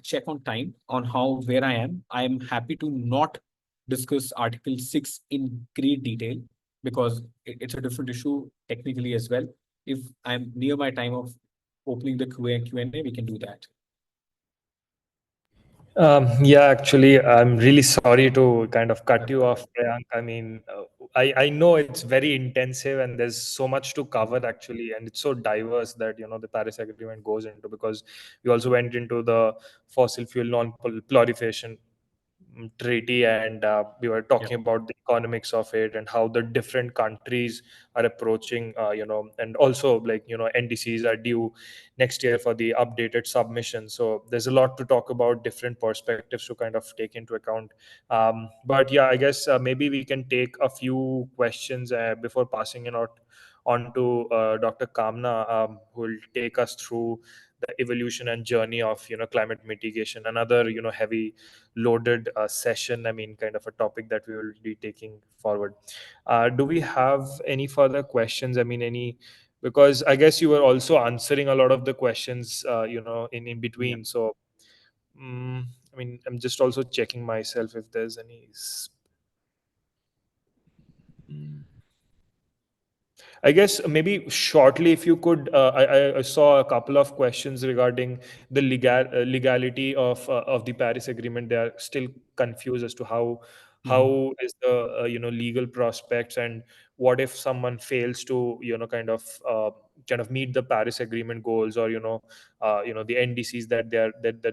check on time on where I am. I am happy to not discuss Article 6 in great detail because it's a different issue technically as well. If I'm near my time of opening the Q&A, we can do that. Yeah, actually, I'm really sorry to kind of cut you off, Priyank. I mean, I know it's very intensive and there's so much to cover actually, and it's so diverse that the Paris Agreement goes into, because we also went into the fossil fuel non-proliferation treaty, and we were Yeah, talking about the economics of it and how the different countries are approaching, and also like NDCs are due next year for the updated submission. So there's a lot to talk about, different perspectives to kind of take into account. But yeah, I guess maybe we can take a few questions before passing it out on to Dr. Kamna, who will take us through the evolution and journey of climate mitigation, another heavy loaded session. I mean, kind of a topic that we will be taking forward. Do we have any further questions? I mean, any, because I guess you were also answering a lot of the questions, in yeah. between. So, I mean, I'm just also checking myself if there's any. Mm. I guess maybe shortly, if you could, I saw a couple of questions regarding the legality of the Paris Agreement. They are still confused as to Mhm. how is the legal prospects, and what if someone fails to kind of meet the Paris Agreement goals, or the NDCs that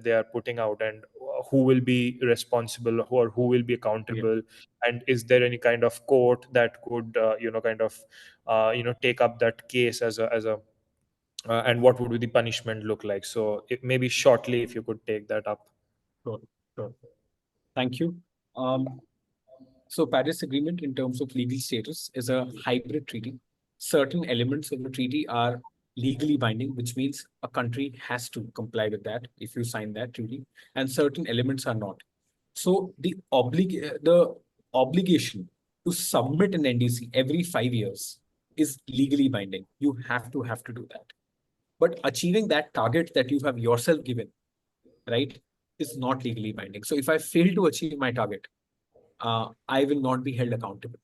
they are putting out, and who will be responsible, or who will be Yeah, accountable, and is there any kind of court that could kind of take up that case as a and what would be the punishment look like? So maybe shortly, if you could take that up. sure, sure. Thank you. Um, So Paris Agreement in terms of legal status is a hybrid treaty. Certain elements of the treaty are legally binding, which means a country has to comply with that if you sign that treaty, and certain elements are not. So the obligation to submit an NDC every 5 years is legally binding. You have to do that. But achieving that target that you have yourself given, right, is not legally binding. So if I fail to achieve my target, I will not be held accountable,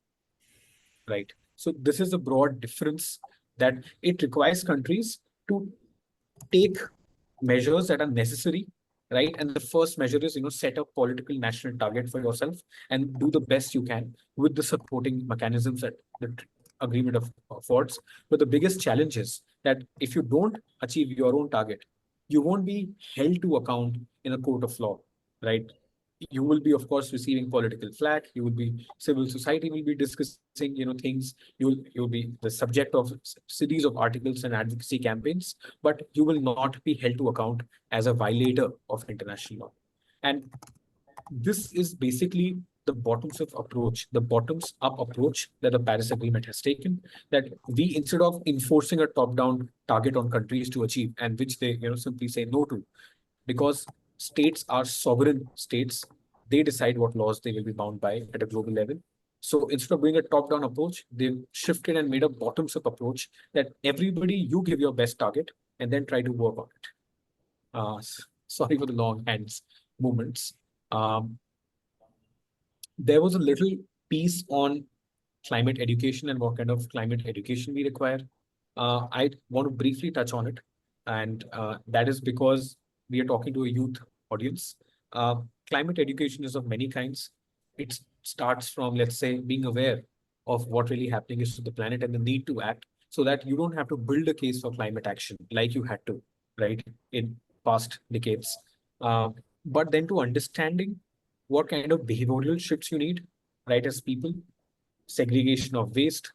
right? So this is a broad difference that it requires countries to take measures that are necessary, right? And the first measure is, set a political national target for yourself and do the best you can with the supporting mechanisms that the agreement affords. But the biggest challenge is that if you don't achieve your own target, you won't be held to account in a court of law, right? You will be, of course, receiving political flack. You will be, civil society will be discussing, things. You'll be the subject of series of articles and advocacy campaigns, but you will not be held to account as a violator of international law. And this is basically the bottoms up approach that the Paris Agreement has taken. That we, instead of enforcing a top down target on countries to achieve, and which they simply say no to, because states are sovereign states, they decide what laws they will be bound by at a global level. So instead of doing a top down approach, they've shifted and made a bottoms up approach that everybody, you give your best target and then try to work on it. Sorry for the long hands movements. Um, there was a little piece on climate education and what kind of climate education we require. I want to briefly touch on it, and that is because we are talking to a youth audience. Uh, Climate education is of many kinds. It starts from, let's say, being aware of what really happening is to the planet and the need to act, so that you don't have to build a case for climate action like you had to, right, in past decades. Uh, but then to understanding what kind of behavioral shifts you need, right, as people, segregation of waste,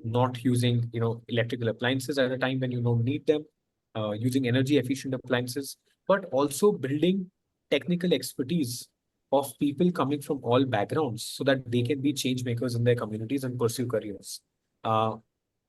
not using, electrical appliances at a time when you don't need them, using energy efficient appliances, but also building technical expertise of people coming from all backgrounds so that they can be change makers in their communities and pursue careers. Uh,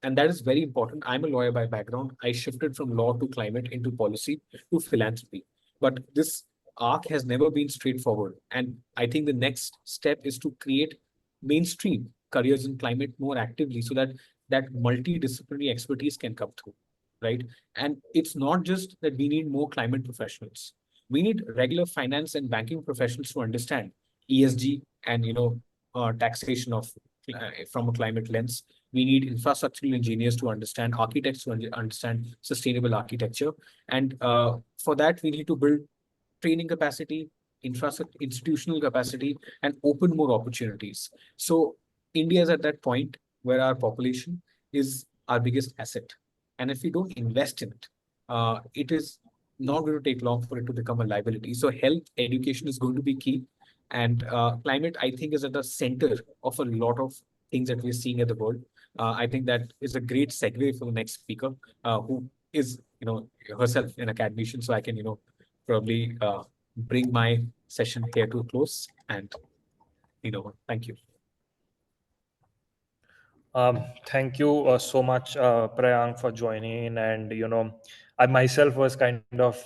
and that is very important. I'm a lawyer by background. I shifted from law to climate into policy to philanthropy. But this arc has never been straightforward. And I think the next step is to create mainstream careers in climate more actively so that that multidisciplinary expertise can come through, right? And it's not just that we need more climate professionals. We need regular finance and banking professionals to understand ESG and taxation of from a climate lens. We need infrastructural engineers to understand, architects to understand sustainable architecture, and for that we need to build training capacity, infrastructure, institutional capacity, and open more opportunities. So India is at that point where our population is our biggest asset, and if we don't invest in it, it is not going to take long for it to become a liability. So health education is going to be key, and climate, I think, is at the center of a lot of things that we're seeing at the world. I think that is a great segue for the next speaker, who is, herself an academician. So I can, probably bring my session here to a close. And, thank you. Thank you so much, Prayank, for joining in. And, I myself was kind of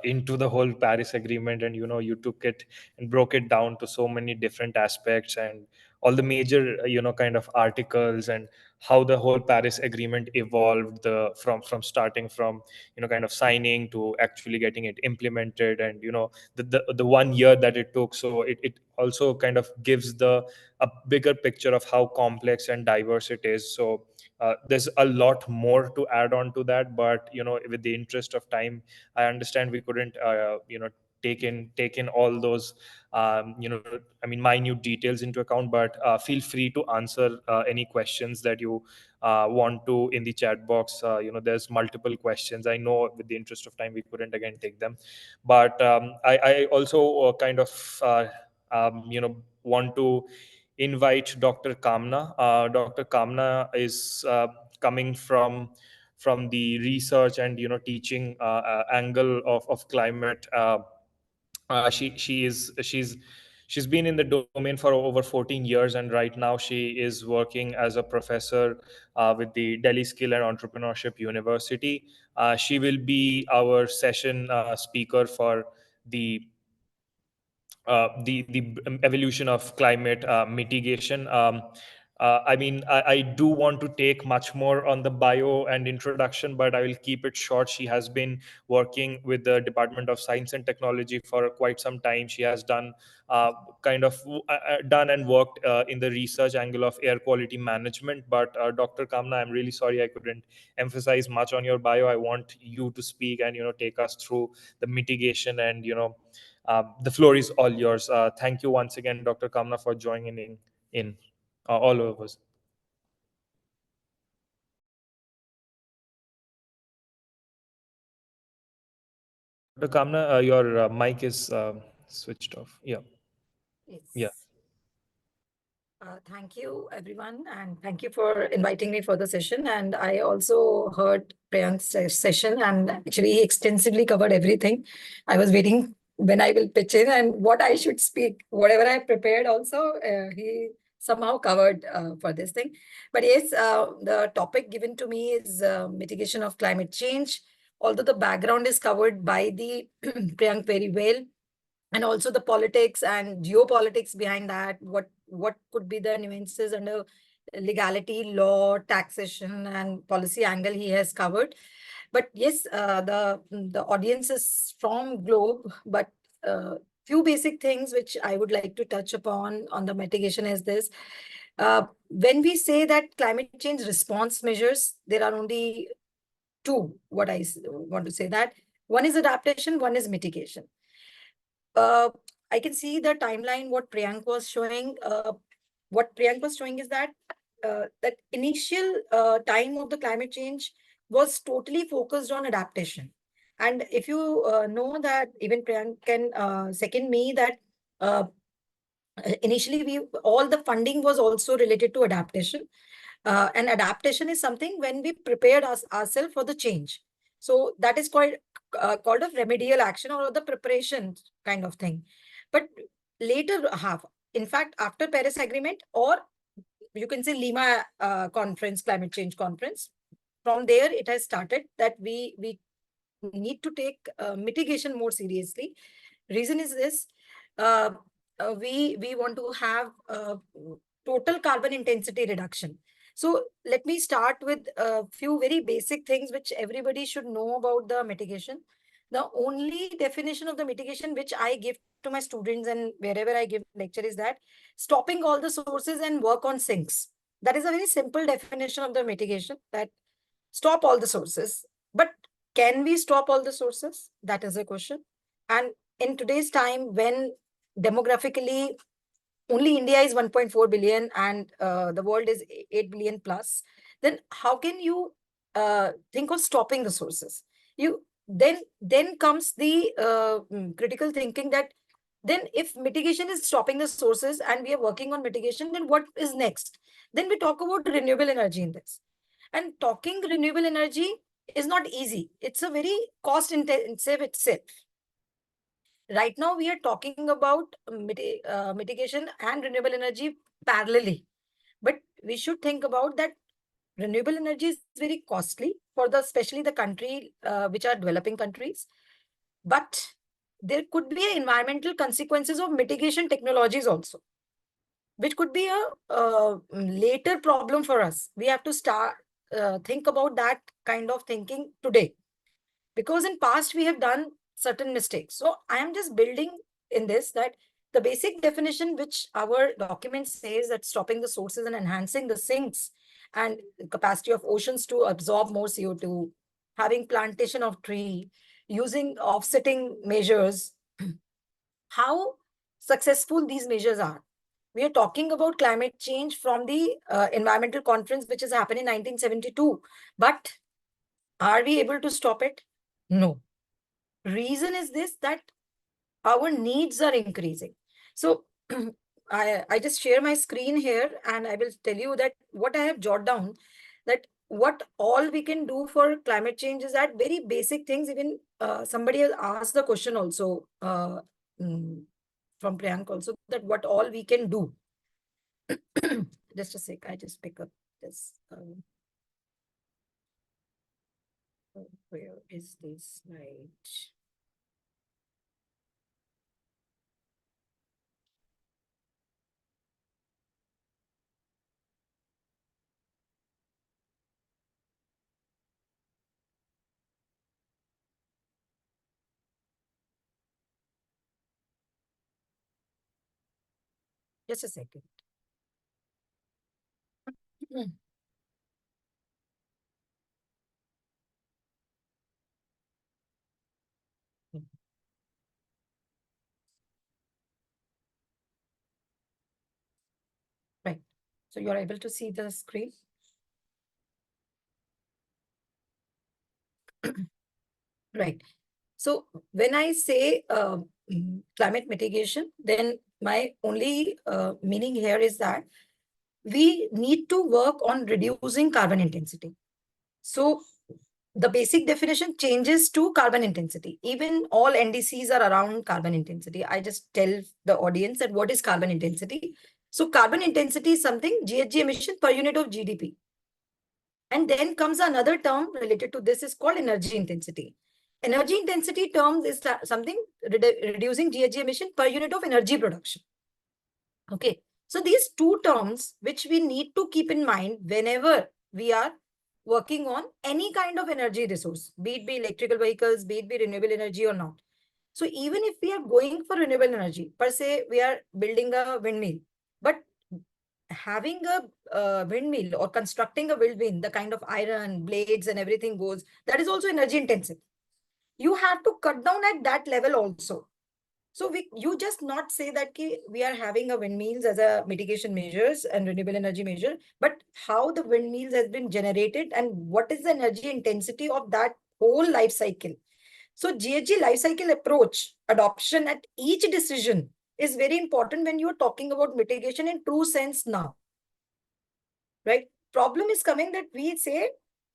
into the whole Paris Agreement, and, you took it and broke it down to so many different aspects and all the major, kind of articles, and how the whole Paris Agreement evolved from starting from, kind of signing to actually getting it implemented, and, the 1 year that it took. So it also kind of gives a bigger picture of how complex and diverse it is. So there's a lot more to add on to that, but with the interest of time, I understand we couldn't take in all those I mean minute details into account. But feel free to answer any questions that you want to in the chat box. There's multiple questions. I know with the interest of time we couldn't again take them, but I also kind of want to invite Dr. Kamna. Dr. Kamna is coming from the research and teaching angle of climate. She's been in the domain for over 14 years, and right now she is working as a professor with the Delhi Skill and Entrepreneurship University. She will be our session speaker for the the evolution of climate mitigation. I mean, I do want to take much more on the bio and introduction, but I will keep it short. She has been working with the Department of Science and Technology for quite some time. She has done done and worked in the research angle of air quality management. But Dr. Kamna, I'm really sorry I couldn't emphasize much on your bio. I want you to speak and take us through the mitigation, and the floor is all yours. Thank you once again, Dr. Kamna, for joining in all of us. Dr. Kamna, your mic is switched off. Yeah. Yeah. Yes. Thank you, everyone, and thank you for inviting me for the session. And I also heard Priyank's session, and actually he extensively covered everything. I was waiting when I will pitch in and what I should speak. Whatever I prepared also, he somehow covered for this thing. But yes, the topic given to me is mitigation of climate change. Although the background is covered by the Priyank very well, and also the politics and geopolitics behind that, what could be the nuances under legality, law, taxation, and policy angle he has covered. But yes, the audience is from globe, but few basic things which I would like to touch upon on the mitigation is this. When we say that climate change response measures, there are only two, what want to say that. One is adaptation, one is mitigation. uh, I can see the timeline what Priyank was showing. what Priyank was showing is that that initial time of the climate change was totally focused on adaptation. And if you know that, even Priyank can second me that uh, initially all the funding was also related to adaptation. And adaptation is something when we prepared ourselves for the change. So that is called a remedial action or the preparation kind of thing. But later half, in fact, after Paris Agreement, or you can say Lima conference, climate change conference, from there it has started that we need to take mitigation more seriously. Reason is this: uh, we want to have total carbon intensity reduction. So let me start with a few very basic things which everybody should know about the mitigation. The only definition of the mitigation which I give to my students and wherever I give lecture is that stopping all the sources and work on sinks. That is a very simple definition of the mitigation, that stop all the sources. But can we stop all the sources? That is a question. And in today's time, when demographically only India is 1.4 billion and the world is 8 billion plus, then how can you think of stopping the sources? You then comes the critical thinking that then if mitigation is stopping the sources and we are working on mitigation, then what is next? Then we talk about renewable energy in this. And talking renewable energy is not easy. It's a very cost intensive itself. Right now, we are talking about mitigation and renewable energy parallelly. But we should think about that renewable energy is very costly for especially the country which are developing countries. But there could be environmental consequences of mitigation technologies also, which could be a later problem for us. We have to start think about that kind of thinking today, because in past we have done certain mistakes. So I am just building in this that the basic definition which our document says, that stopping the sources and enhancing the sinks and capacity of oceans to absorb more CO2, having plantation of tree, using offsetting measures, how successful these measures are. We are talking about climate change from the environmental conference, which has happened in 1972. But are we able to stop it? No. Reason is this, that our needs are increasing. So I just share my screen here and I will tell you that what I have jotted down, that what all we can do for climate change is that very basic things. Even somebody has asked the question also from Priyank also, that what all we can do. Just a sec, I just pick up this. Where is this slide? Just a second. Right. So you're able to see the screen. Right. So when I say climate mitigation, then my only meaning here is that we need to work on reducing carbon intensity. So the basic definition changes to carbon intensity. Even all NDCs are around carbon intensity. I just tell the audience that what is carbon intensity. So carbon intensity is something GHG emission per unit of GDP. And then comes another term related to this is called energy intensity. Energy intensity terms is something reducing GHG emission per unit of energy production. Okay. So these two terms which we need to keep in mind whenever we are working on any kind of energy resource, be it be electrical vehicles, be it be renewable energy or not. So even if we are going for renewable energy, per se, we are building a windmill, but having a windmill or constructing a windmill, the kind of iron, blades and everything goes, that is also energy intensive. You have to cut down at that level also. So you just not say that we are having a windmills as a mitigation measures and renewable energy measure, but how the windmills has been generated and what is the energy intensity of that whole life cycle. So GHG life cycle approach adoption at each decision is very important when you are talking about mitigation in true sense now, right? Problem is coming that we say,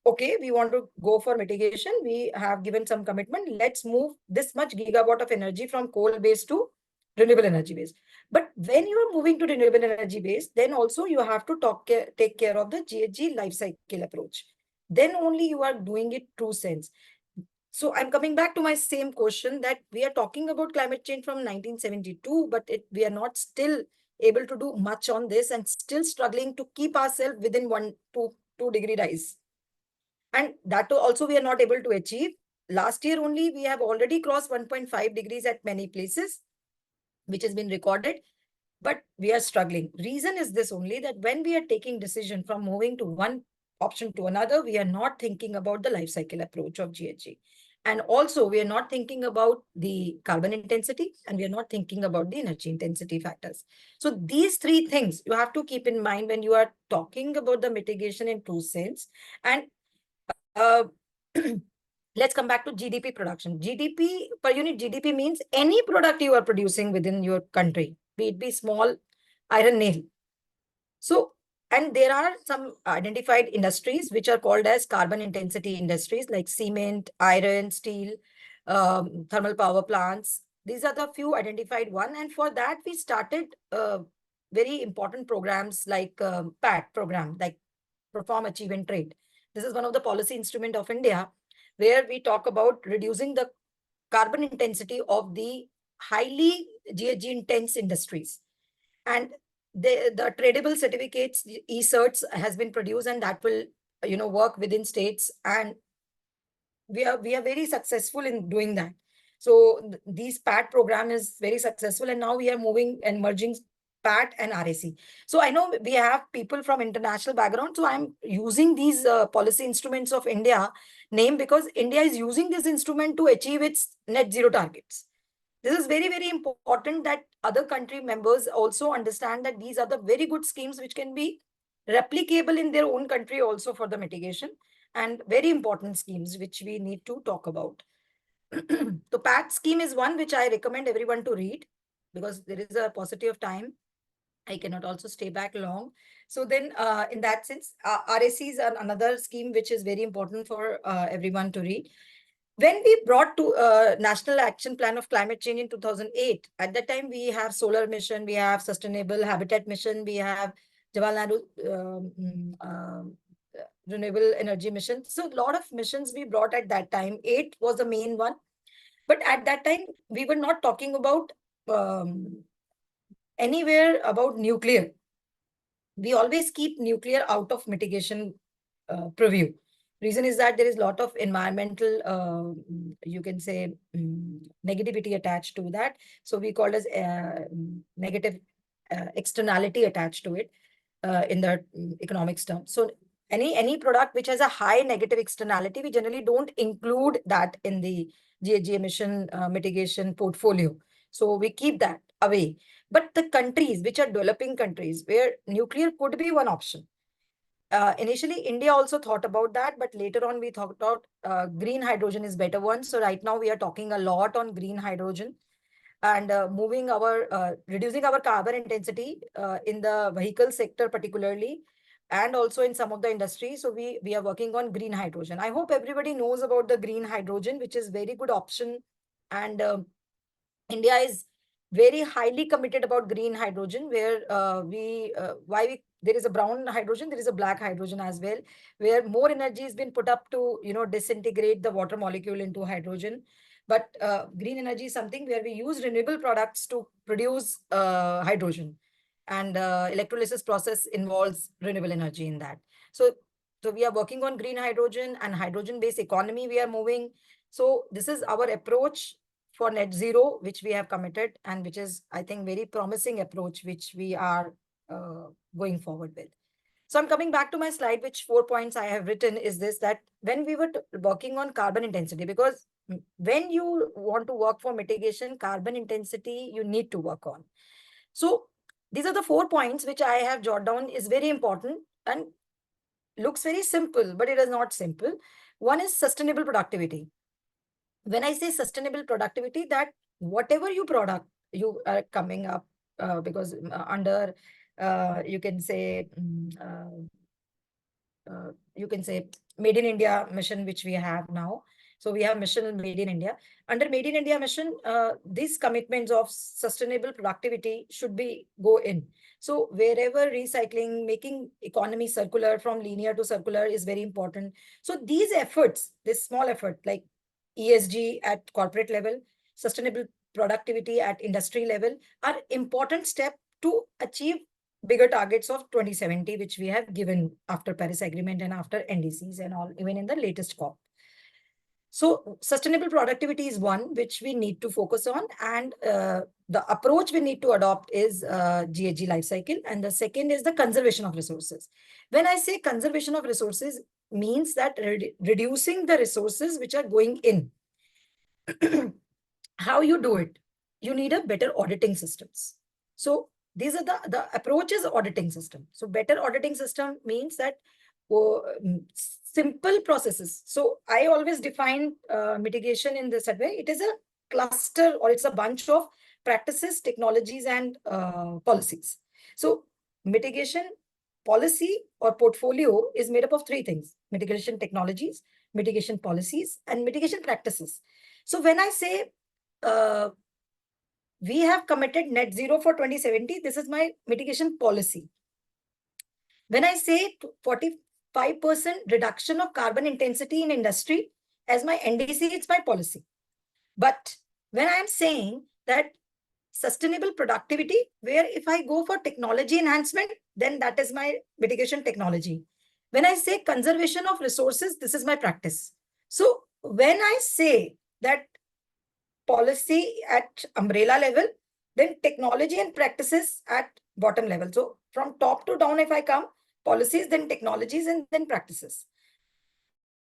okay, we want to go for mitigation. We have given some commitment. Let's move this much gigawatt of energy from coal base to renewable energy base. But when you are moving to renewable energy base, then also you have to take care of the GHG life cycle approach. Then only you are doing it true sense. So I'm coming back to my same question that we are talking about climate change from 1972, but we are not still able to do much on this and still struggling to keep ourselves within 2 degree rise. And that also we are not able to achieve. Last year only, we have already crossed 1.5 degrees at many places, which has been recorded, but we are struggling. Reason is this only, that when we are taking decision from moving to one option to another, we are not thinking about the life cycle approach of GHG. And also we are not thinking about the carbon intensity, and we are not thinking about the energy intensity factors. So these three things you have to keep in mind when you are talking about the mitigation in true sense. And let's come back to GDP production. GDP per unit GDP means any product you are producing within your country, be it be small iron nail. So, and there are some identified industries which are called as carbon intensity industries like cement, iron, steel, thermal power plants. These are the few identified one. And for that, we started very important programs like PAT program, like Perform, Achieve and Trade. This is one of the policy instrument of India, where we talk about reducing the carbon intensity of the highly GHG intense industries. And the tradable certificates, e-certs has been produced, and that will, work within states. And we are very successful in doing that. So these PAT program is very successful, and now we are moving and merging PAT and RAC. So I know we have people from international background, so I'm using these policy instruments of India name because India is using this instrument to achieve its net zero targets. This is very, very important that other country members also understand that these are the very good schemes which can be replicable in their own country also for the mitigation, and very important schemes which we need to talk about. The PAT scheme is one which I recommend everyone to read because there is a paucity of time. I cannot also stay back long. So then in that sense, RACs are another scheme which is very important for everyone to read. When we brought to National Action Plan of Climate Change in 2008, at that time we have solar mission, we have sustainable habitat mission, we have Jawaharlal renewable energy mission. So a lot of missions we brought at that time. 8 was the main one. But at that time, we were not talking about anywhere about nuclear. We always keep nuclear out of mitigation preview. Reason is that there is a lot of environmental, you can say, negativity attached to that. So we call as negative externality attached to it in the economics term. So any product which has a high negative externality, we generally don't include that in the GHG emission mitigation portfolio. So we keep that away. But the countries which are developing countries where nuclear could be one option. Initially, India also thought about that, but later on we thought about green hydrogen is better one. So right now we are talking a lot on green hydrogen and reducing our carbon intensity in the vehicle sector particularly, and also in some of the industries. So we are working on green hydrogen. I hope everybody knows about the green hydrogen, which is very good option. And India is very highly committed about green hydrogen, where there is a brown hydrogen, there is a black hydrogen as well, where more energy has been put up to disintegrate the water molecule into hydrogen. But green energy is something where we use renewable products to produce hydrogen, and electrolysis process involves renewable energy in that. So we are working on green hydrogen and hydrogen based economy we are moving. So this is our approach for net zero, which we have committed, and which is, I think, very promising approach, which we are going forward with. So I'm coming back to my slide, which 4 points I have written is this, that when we were working on carbon intensity, because when you want to work for mitigation, carbon intensity, you need to work on. So these are the 4 points which I have jotted down, is very important and looks very simple, but it is not simple. One is sustainable productivity. When I say sustainable productivity, that whatever you product, you are coming up because under, you can say, you can say Made in India mission, which we have now. So we have mission Made in India. Under Made in India mission, these commitments of sustainable productivity should be go in. So wherever recycling, making economy circular from linear to circular is very important. So these efforts, this small effort like ESG at corporate level, sustainable productivity at industry level are important step to achieve bigger targets of 2070, which we have given after Paris Agreement and after NDCs and all, even in the latest COP. So sustainable productivity is one which we need to focus on, and the approach we need to adopt is GHG life cycle, and the second is the conservation of resources. When I say conservation of resources, means that reducing the resources which are going in. How you do it? You need a better auditing systems. So these are the approach is auditing system. So better auditing system means that simple processes. So I always define mitigation in this way. It is a cluster, or it's a bunch of practices, technologies, and policies. So mitigation policy or portfolio is made up of 3 things: mitigation technologies, mitigation policies, and mitigation practices. So when I say we have committed net zero for 2070, this is my mitigation policy. When I say 45% reduction of carbon intensity in industry as my NDC, it's my policy. But when I am saying that sustainable productivity, where if I go for technology enhancement, then that is my mitigation technology. When I say conservation of resources, this is my practice. So when I say that policy at umbrella level, then technology and practices at bottom level. So from top to down, if I come, policies, then technologies, and then practices.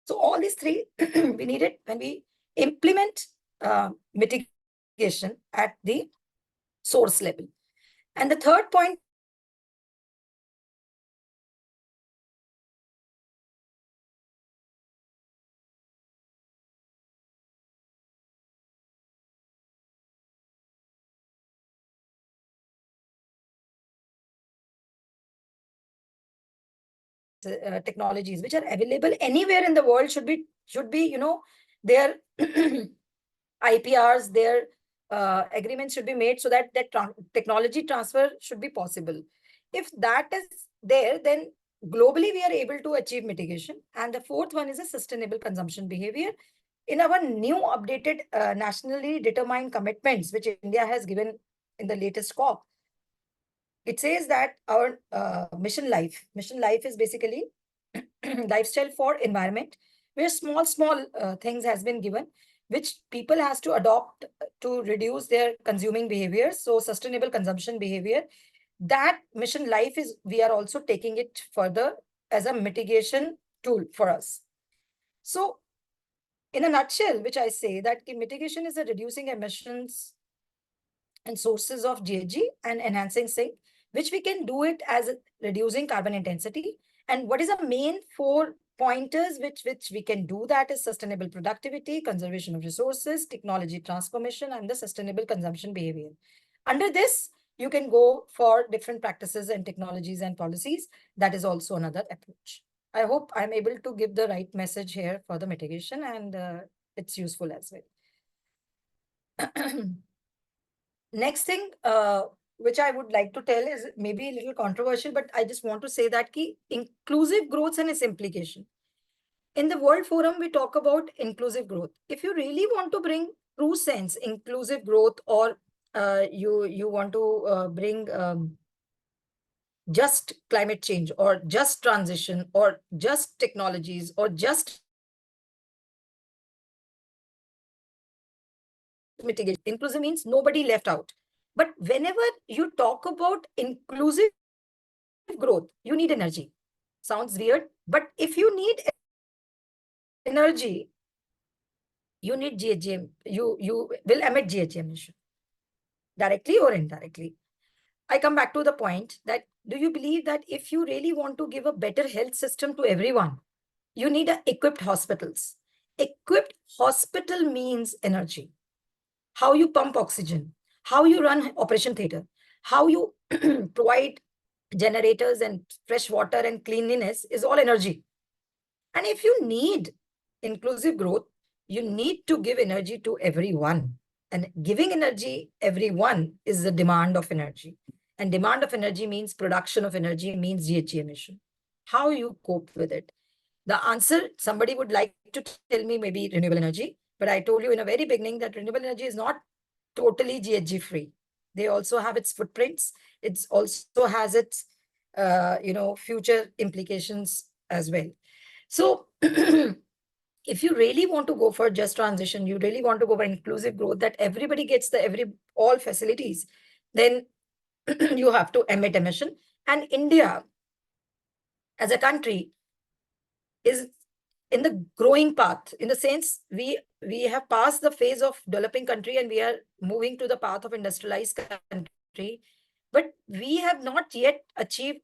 So all these 3, we need it when we implement mitigation at the source level. And the third point technologies which are available anywhere in the world should be their IPRs, their agreements should be made so that technology transfer should be possible. If that is there, then globally we are able to achieve mitigation. And the fourth one is a sustainable consumption behavior. In our new updated nationally determined commitments, which India has given in the latest COP, it says that our mission life is basically lifestyle for environment, where small things has been given, which people has to adopt to reduce their consuming behavior. So sustainable consumption behavior, that mission life is, we are also taking it further as a mitigation tool for us. So in a nutshell, which I say that mitigation is a reducing emissions and sources of GHG and enhancing sink, which we can do it as reducing carbon intensity. And what is the main 4 pointers which we can do that is sustainable productivity, conservation of resources, technology transformation, and the sustainable consumption behavior. Under this, you can go for different practices and technologies and policies. That is also another approach. I hope I'm able to give the right message here for the mitigation, and it's useful as well. Next thing, which I would like to tell is maybe a little controversial, but I just want to say that inclusive growth and its implication. In the World Forum, we talk about inclusive growth. If you really want to bring true sense inclusive growth, or you want to bring just climate change, or just transition, or just technologies, or just mitigation. Inclusive means nobody left out. But whenever you talk about inclusive growth, you need energy. Sounds weird, but if you need energy, you need GHG, you will emit GHG emission, directly or indirectly. I come back to the point that, do you believe that if you really want to give a better health system to everyone, you need equipped hospitals? Equipped hospital means energy. How you pump oxygen, how you run operation theater, how you provide generators and fresh water and cleanliness is all energy. And if you need inclusive growth, you need to give energy to everyone. And giving energy everyone is the demand of energy. And demand of energy means production of energy, means GHG emission. How you cope with it? The answer, somebody would like to tell me maybe renewable energy, but I told you in a very beginning that renewable energy is not totally GHG free. They also have its footprints. It also has its, future implications as well. So if you really want to go for just transition, you really want to go for inclusive growth, that everybody gets all facilities, then you have to emit emission. And India as a country is in the growing path, in the sense we have passed the phase of developing country and we are moving to the path of industrialized country, but we have not yet achieved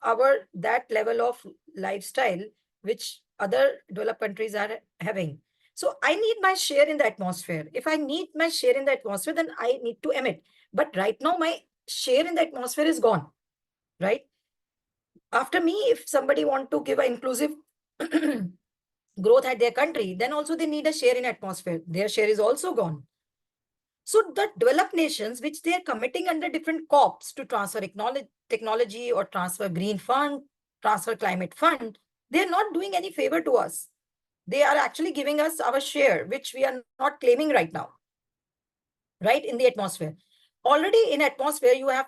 that level of lifestyle which other developed countries are having. So I need my share in the atmosphere. If I need my share in the atmosphere, then I need to emit. But right now my share in the atmosphere is gone, right? After me, if somebody want to give an inclusive growth at their country, then also they need a share in atmosphere. Their share is also gone. So the developed nations, which they are committing under different COPs to transfer technology or transfer green fund, transfer climate fund, they are not doing any favor to us. They are actually giving us our share, which we are not claiming right now, right, in the atmosphere. Already in atmosphere, you have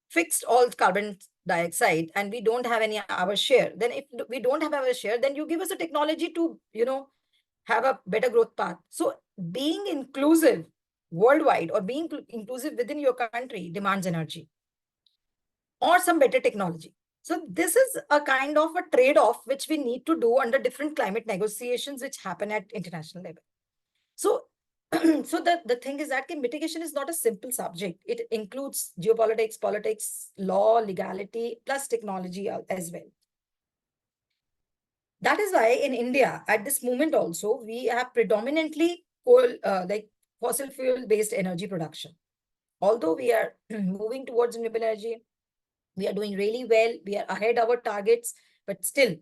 fixed all carbon dioxide and we don't have any our share. Then if we don't have our share, then you give us a technology to, have a better growth path. So being inclusive worldwide or being inclusive within your country demands energy or some better technology. So this is a kind of a trade-off which we need to do under different climate negotiations which happen at international level. So, so the thing is that mitigation is not a simple subject. It includes geopolitics, politics, law, legality, plus technology as well. That is why in India, at this moment also, we have predominantly fossil fuel-based energy production. Although we are moving towards renewable energy, we are doing really well. We are ahead of our targets, but still,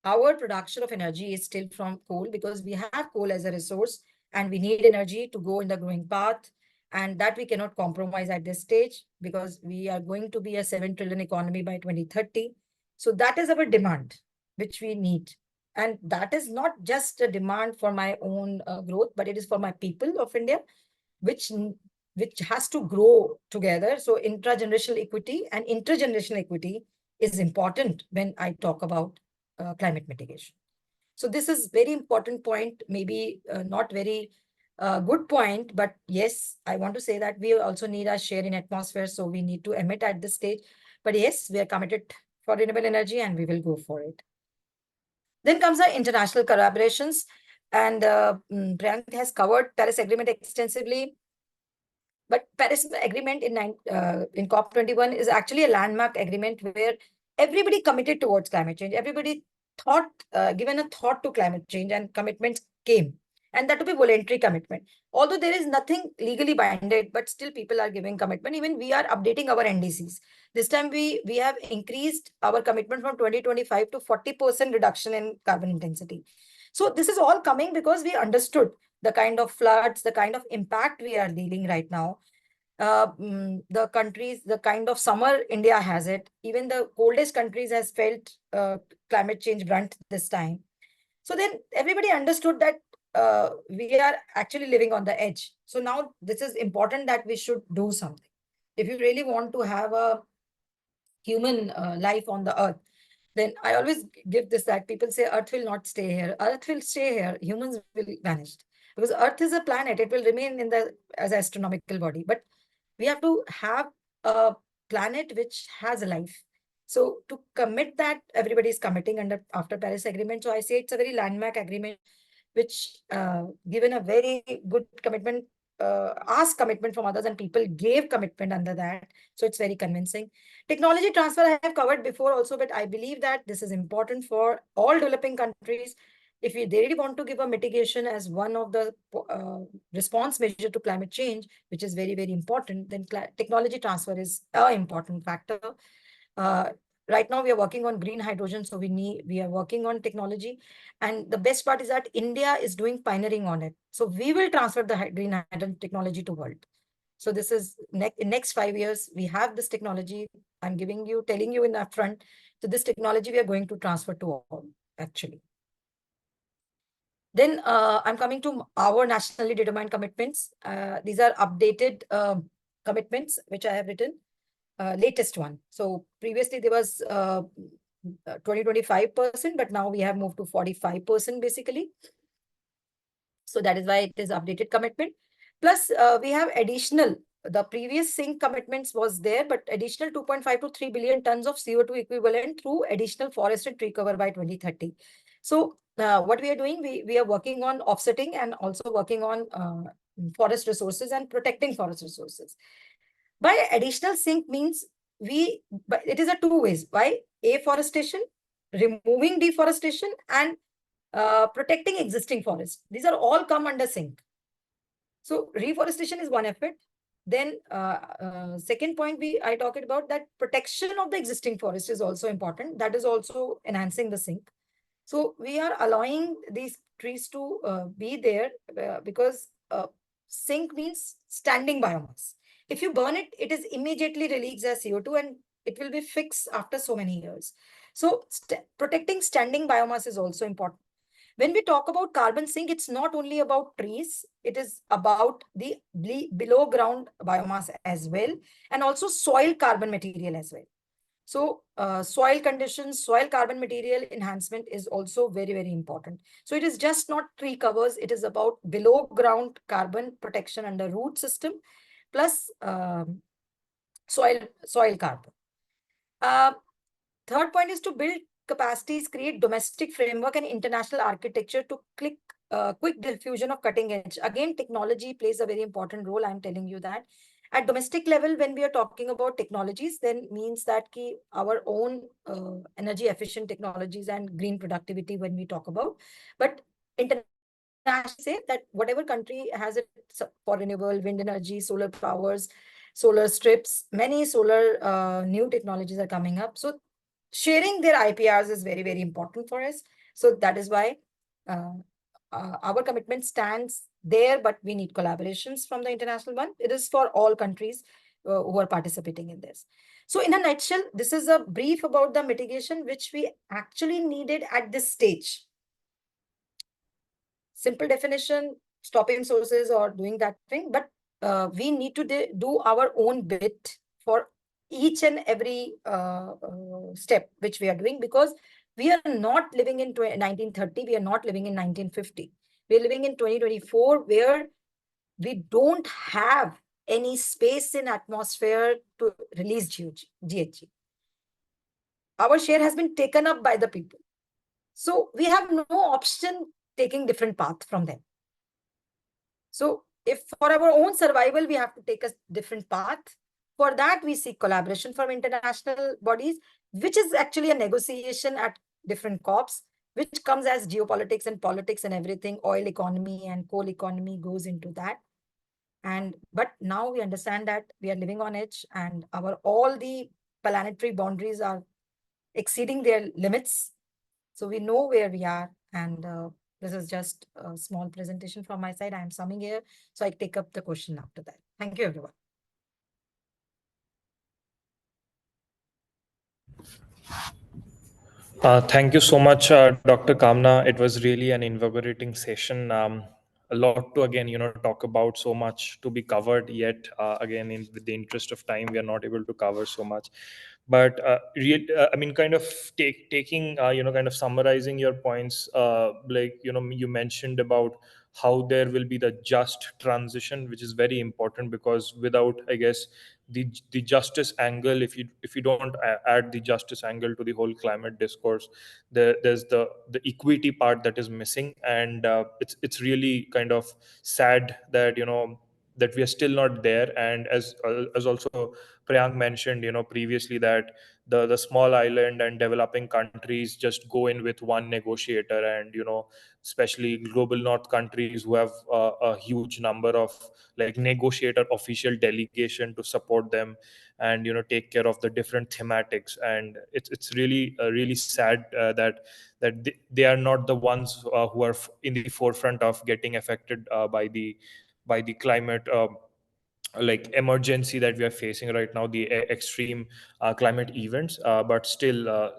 our production of energy is still from coal because we have coal as a resource and we need energy to go in the growing path. And that we cannot compromise at this stage because we are going to be a 7 trillion economy by 2030. So that is our demand, which we need. And that is not just a demand for my own growth, but it is for my people of India, which has to grow together. So intragenerational equity and intergenerational equity is important when I talk about climate mitigation. So this is very important point, maybe not very good point, but yes, I want to say that we also need our share in atmosphere. So we need to emit at this stage. But yes, we are committed for renewable energy and we will go for it. Then comes our international collaborations. And Prayank has covered Paris Agreement extensively. But Paris Agreement in COP21 is actually a landmark agreement where everybody committed towards climate change. Everybody given a thought to climate change and commitments came. And that to be voluntary commitment. Although there is nothing legally binded, but still people are giving commitment. Even we are updating our NDCs. This time we have increased our commitment from 2025 to 40% reduction in carbon intensity. So this is all coming because we understood the kind of floods, the kind of impact we are dealing right now. The kind of summer India has it. Even the coldest countries has felt climate change brunt this time. So then everybody understood that we are actually living on the edge. So now this is important that we should do something. If you really want to have a human life on the earth, then I always give this that people say Earth will not stay here. Earth will stay here. Humans will vanish. Because Earth is a planet. It will remain as an astronomical body. But we have to have a planet which has a life. So to commit that, everybody is committing after Paris Agreement. So I say it's a very landmark agreement which given a very good commitment, asked commitment from others, and people gave commitment under that. So it's very convincing. Technology transfer I have covered before also, but I believe that this is important for all developing countries. If they really want to give a mitigation as one of the response measure to climate change, which is very, very important, then technology transfer is an important factor. Uh, right now, we are working on green hydrogen, so we are working on technology. And the best part is that India is doing pioneering on it. So we will transfer the green hydrogen technology to world. So this is in next 5 years, we have this technology. I'm telling you in upfront. So this technology we are going to transfer to all, actually. Then I'm coming to our nationally determined commitments. These are updated commitments, which I have written, latest one. So previously there was 25%, but now we have moved to 45% basically. So that is why it is updated commitment. Plus we have additional, the previous sync commitments was there, but additional 2.5 to 3 billion tons of CO2 equivalent through additional forest and tree cover by 2030. So what we are doing, we are working on offsetting and also working on forest resources and protecting forest resources. By additional sink means but it is a two ways. By afforestation, removing deforestation, and protecting existing forests. These are all come under sink. So reforestation is one effort. Then second point I talked about, that protection of the existing forest is also important. That is also enhancing the sink. So we are allowing these trees to be there because sink means standing biomass. If you burn it, it is immediately released as CO2 and it will be fixed after so many years. So protecting standing biomass is also important. When we talk about carbon sink, it's not only about trees, it is about the below ground biomass as well, and also soil carbon material as well. So soil conditions, soil carbon material enhancement is also very, very important. So it is just not tree covers, it is about below ground carbon protection under root system, plus soil carbon. Third point is to build capacities, create domestic framework and international architecture to quick diffusion of cutting edge. Again, technology plays a very important role. I'm telling you that. At domestic level, when we are talking about technologies, then means that our own energy efficient technologies and green productivity when we talk about. But internationally say that whatever country has it for renewable, wind energy, solar powers, solar strips, many solar new technologies are coming up. So sharing their IPRs is very, very important for us. So that is why our commitment stands there, but we need collaborations from the international one. It is for all countries who are participating in this. So in a nutshell, this is a brief about the mitigation, which we actually needed at this stage. Simple definition, stopping sources or doing that thing, but we need to do our own bit for each and every step which we are doing, because we are not living in 1930, we are not living in 1950. We are living in 2024, where we don't have any space in atmosphere to release GHG. Our share has been taken up by the people. So we have no option taking different path from them. So if for our own survival, we have to take a different path. For that, we seek collaboration from international bodies, which is actually a negotiation at different COPs, which comes as geopolitics and politics and everything. Oil economy and coal economy goes into that. But now we understand that we are living on edge, and all the planetary boundaries are exceeding their limits. So we know where we are, and this is just a small presentation from my side. I am summing here, so I take up the question after that. Thank you, everyone. Thank you so much, Dr. Kamna. It was really an invigorating session. A lot to again, talk about, so much to be covered yet. Again, with the interest of time, we are not able to cover so much. But I mean, kind of taking, kind of summarizing your points. Like you mentioned about how there will be the just transition, which is very important, because without, I guess, the justice angle, if you don't add the justice angle to the whole climate discourse, there's the equity part that is missing. And it's really kind of sad that, that we are still not there. And as also Priyank mentioned, previously, that the small island and developing countries just go in with one negotiator, and especially global north countries who have a huge number of like negotiator official delegation to support them, and take care of the different thematics. And it's really sad that they are not the ones who are in the forefront of getting affected by the climate like emergency that we are facing right now, the extreme climate events. But still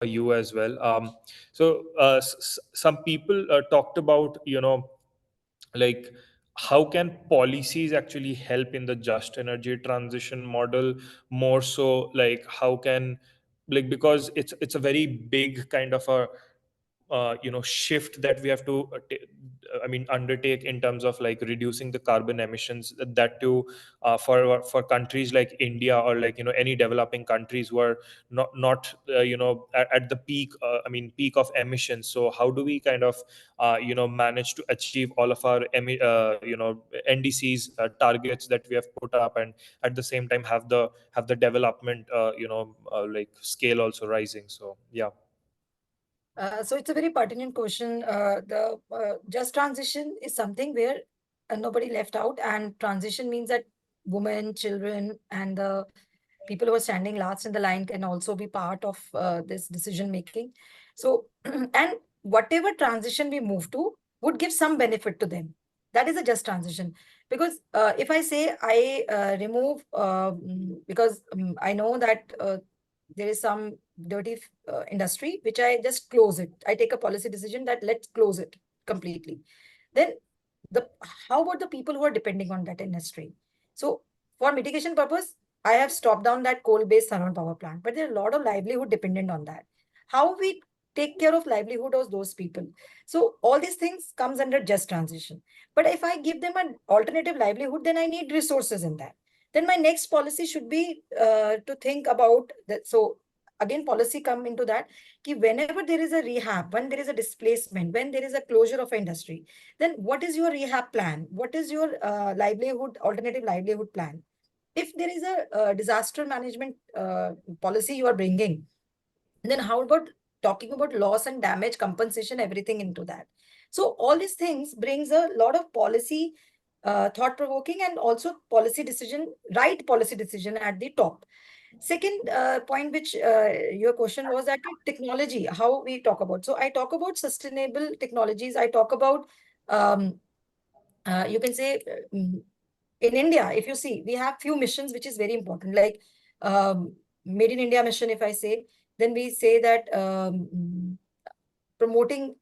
you as well. Some people talked about, like, how can policies actually help in the just energy transition model, more so like how can, like, because it's a very big kind of a shift that we have to I mean undertake in terms of like reducing the carbon emissions, that too for countries like India, or like any developing countries who are not at the peak, peak of emissions. So how do we kind of manage to achieve all of our NDCs targets that we have put up, and at the same time have the development like scale also rising? So yeah. So it's a very pertinent question. The just transition is something where nobody left out, and transition means that women, children, and the people who are standing last in the line can also be part of this decision making. So, and whatever transition we move to would give some benefit to them. That is a just transition. Because if I say I remove, because I know that there is some dirty industry, which I just close it. I take a policy decision that let's close it completely. Then the how about the people who are depending on that industry? So for mitigation purpose, I have stopped down that coal-based thermal power plant, but there are a lot of livelihood dependent on that. How we take care of livelihood of those people? So all these things comes under just transition. But if I give them an alternative livelihood, then I need resources in that. Then my next policy should be to think about that. So again, policy come into that. Ki whenever there is a rehab, when there is a displacement, when there is a closure of industry, then what is your rehab plan? What is your livelihood, alternative livelihood plan? If there is a disaster management policy you are bringing, then how about talking about loss and damage compensation, everything into that? So all these things brings a lot of policy thought provoking, and also policy decision, right policy decision at the top. Second point, which your question was, that technology, how we talk about. So I talk about sustainable technologies. I talk about, you can say, in India, if you see, we have few missions which is very important, like Made in India mission, if I say, then we say that promoting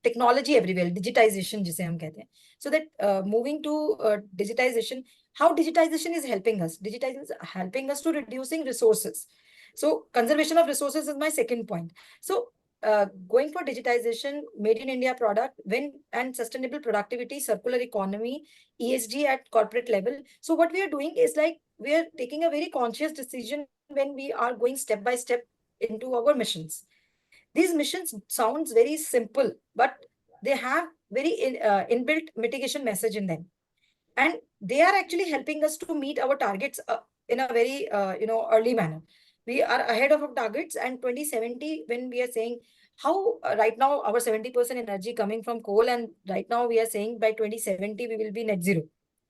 technology everywhere, digitization, jise hum kehte hain. So that moving to digitization, how digitization is helping us? Digitization is helping us to reducing resources. So conservation of resources is my second point. So going for digitization, made in India product, when and sustainable productivity, circular economy, ESG at corporate level. So what we are doing is like we are taking a very conscious decision when we are going step by step into our missions. These missions sounds very simple, but they have very inbuilt mitigation message in them, and they are actually helping us to meet our targets in a very early manner. We are ahead of our targets, and 2070, when we are saying how right now our 70% energy coming from coal, and right now we are saying by 2070 we will be net zero.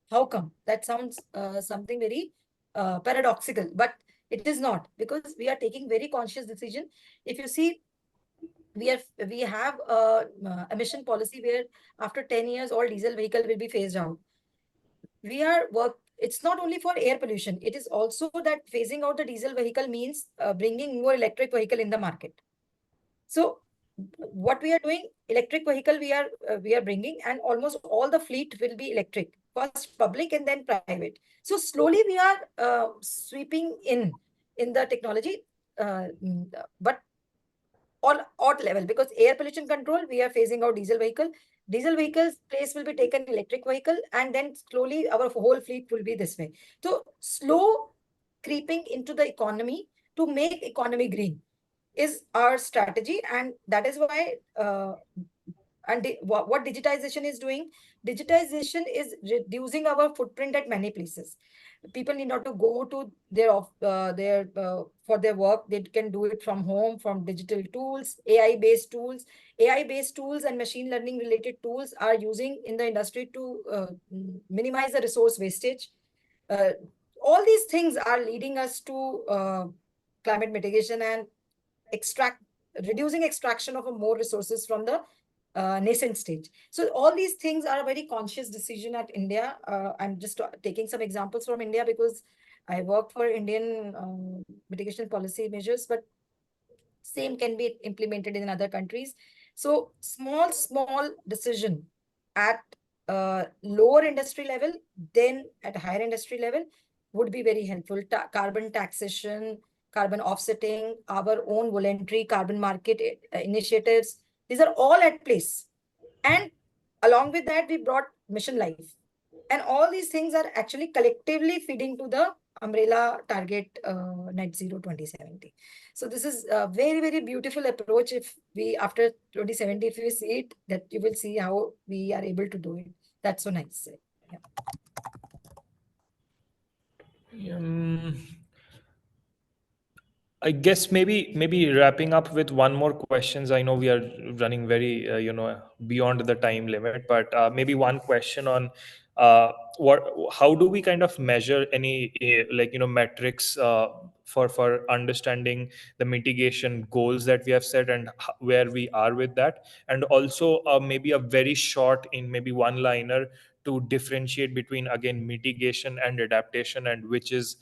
How come? That sounds something very paradoxical, but it is not, because we are taking very conscious decision. If you see, we have a emission policy where after 10 years all diesel vehicle will be phased out. We are it's not only for air pollution. It is also that phasing out the diesel vehicle means bringing more electric vehicle in the market. So what we are doing, electric vehicle we are bringing, and almost all the fleet will be electric. First public and then private. So slowly we are sweeping in the technology, but all at level, because air pollution control, we are phasing out diesel vehicle. Diesel vehicles place will be taken electric vehicle, and then slowly our whole fleet will be this way. So slow creeping into the economy to make economy green is our strategy, and that is why what digitization is doing, digitization is reducing our footprint at many places. People need not to go to their for their work. They can do it from home, from digital tools, AI based tools and machine learning related tools are using in the industry to minimize the resource wastage. uh, all these things are leading us to climate mitigation and reducing extraction of more resources from the nascent stage. So all these things are a very conscious decision at India. I'm just taking some examples from India because I work for Indian mitigation policy measures, but same can be implemented in other countries. So small decision at lower industry level, then at higher industry level would be very helpful. Carbon taxation, carbon offsetting, our own voluntary carbon market initiatives. These are all at place. And along with that, we brought mission life. And all these things are actually collectively feeding to the umbrella target net zero 2070. So this is a very, very beautiful approach. If we, after 2070, if you see it, that you will see how we are able to do it. That's so nice. Yeah. I guess maybe wrapping up with one more questions. I know we are running very beyond the time limit, but maybe one question on what how do we kind of measure any metrics for understanding the mitigation goals that we have set and where we are with that, and also maybe a very short in maybe one liner to differentiate between again mitigation and adaptation, and which is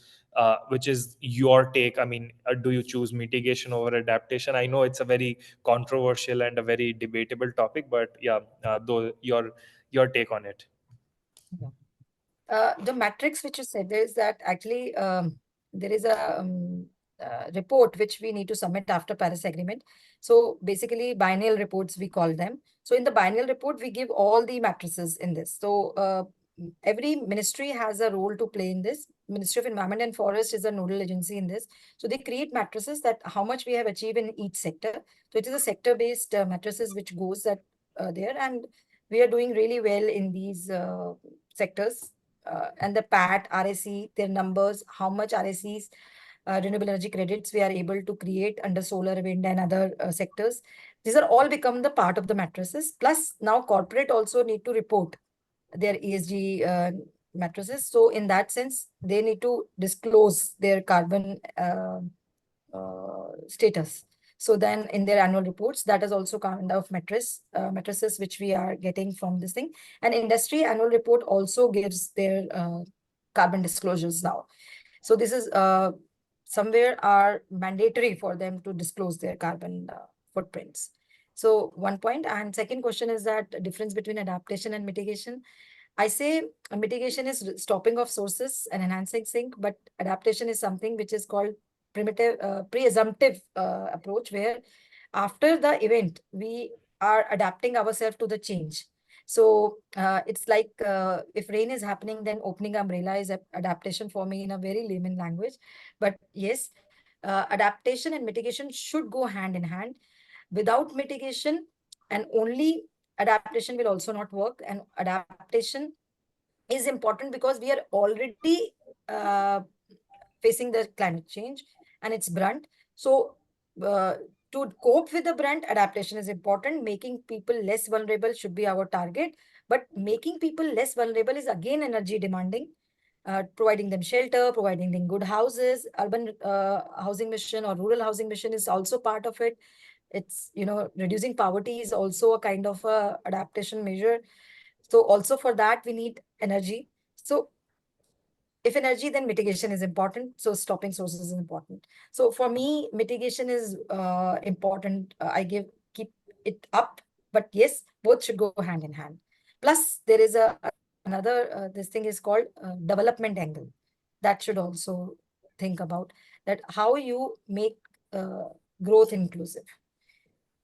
your take. I mean, do you choose mitigation over adaptation? I know it's a very controversial and a very debatable topic, but yeah, though your take on it. Yeah. The metrics which you said is that actually there is a report which we need to submit after Paris Agreement. So basically biennial reports we call them. So in the biennial report, we give all the matrices in this. So every ministry has a role to play in this. Ministry of Environment and Forest is a nodal agency in this. So they create matrices that how much we have achieved in each sector. So it is a sector-based matrices which goes that there, and we are doing really well in these sectors. And the PAT, RSE, their numbers, how much RSEs, renewable energy credits we are able to create under solar, wind, and other sectors. These are all become the part of the matrices. Plus, now corporate also need to report their ESG matrices. So in that sense, they need to disclose their carbon status. So then in their annual reports, that is also kind of matrices which we are getting from this thing. And industry annual report also gives their carbon disclosures now. So this is somewhere are mandatory for them to disclose their carbon footprints. So one point. And second question is that difference between adaptation and mitigation. I say mitigation is stopping of sources and enhancing sink, but adaptation is something which is called pre-assumptive approach, where after the event, we are adapting ourselves to the change. So it's like if rain is happening, then opening umbrella is adaptation for me in a very layman language. But yes, adaptation and mitigation should go hand in hand. Without mitigation and only adaptation will also not work. And adaptation is important because we are already facing the climate change and it's brunt. So to cope with the brunt, adaptation is important. Making people less vulnerable should be our target. But making people less vulnerable is again energy demanding. Providing them shelter, providing them good houses, urban housing mission or rural housing mission is also part of it. It's, reducing poverty is also a kind of a adaptation measure. So also for that, we need energy. So if energy, then mitigation is important. So stopping sources is important. So for me, mitigation is important. Keep it up, but yes, both should go hand in hand. Plus, there is another this thing is called development angle that should also think about, that how you make growth inclusive.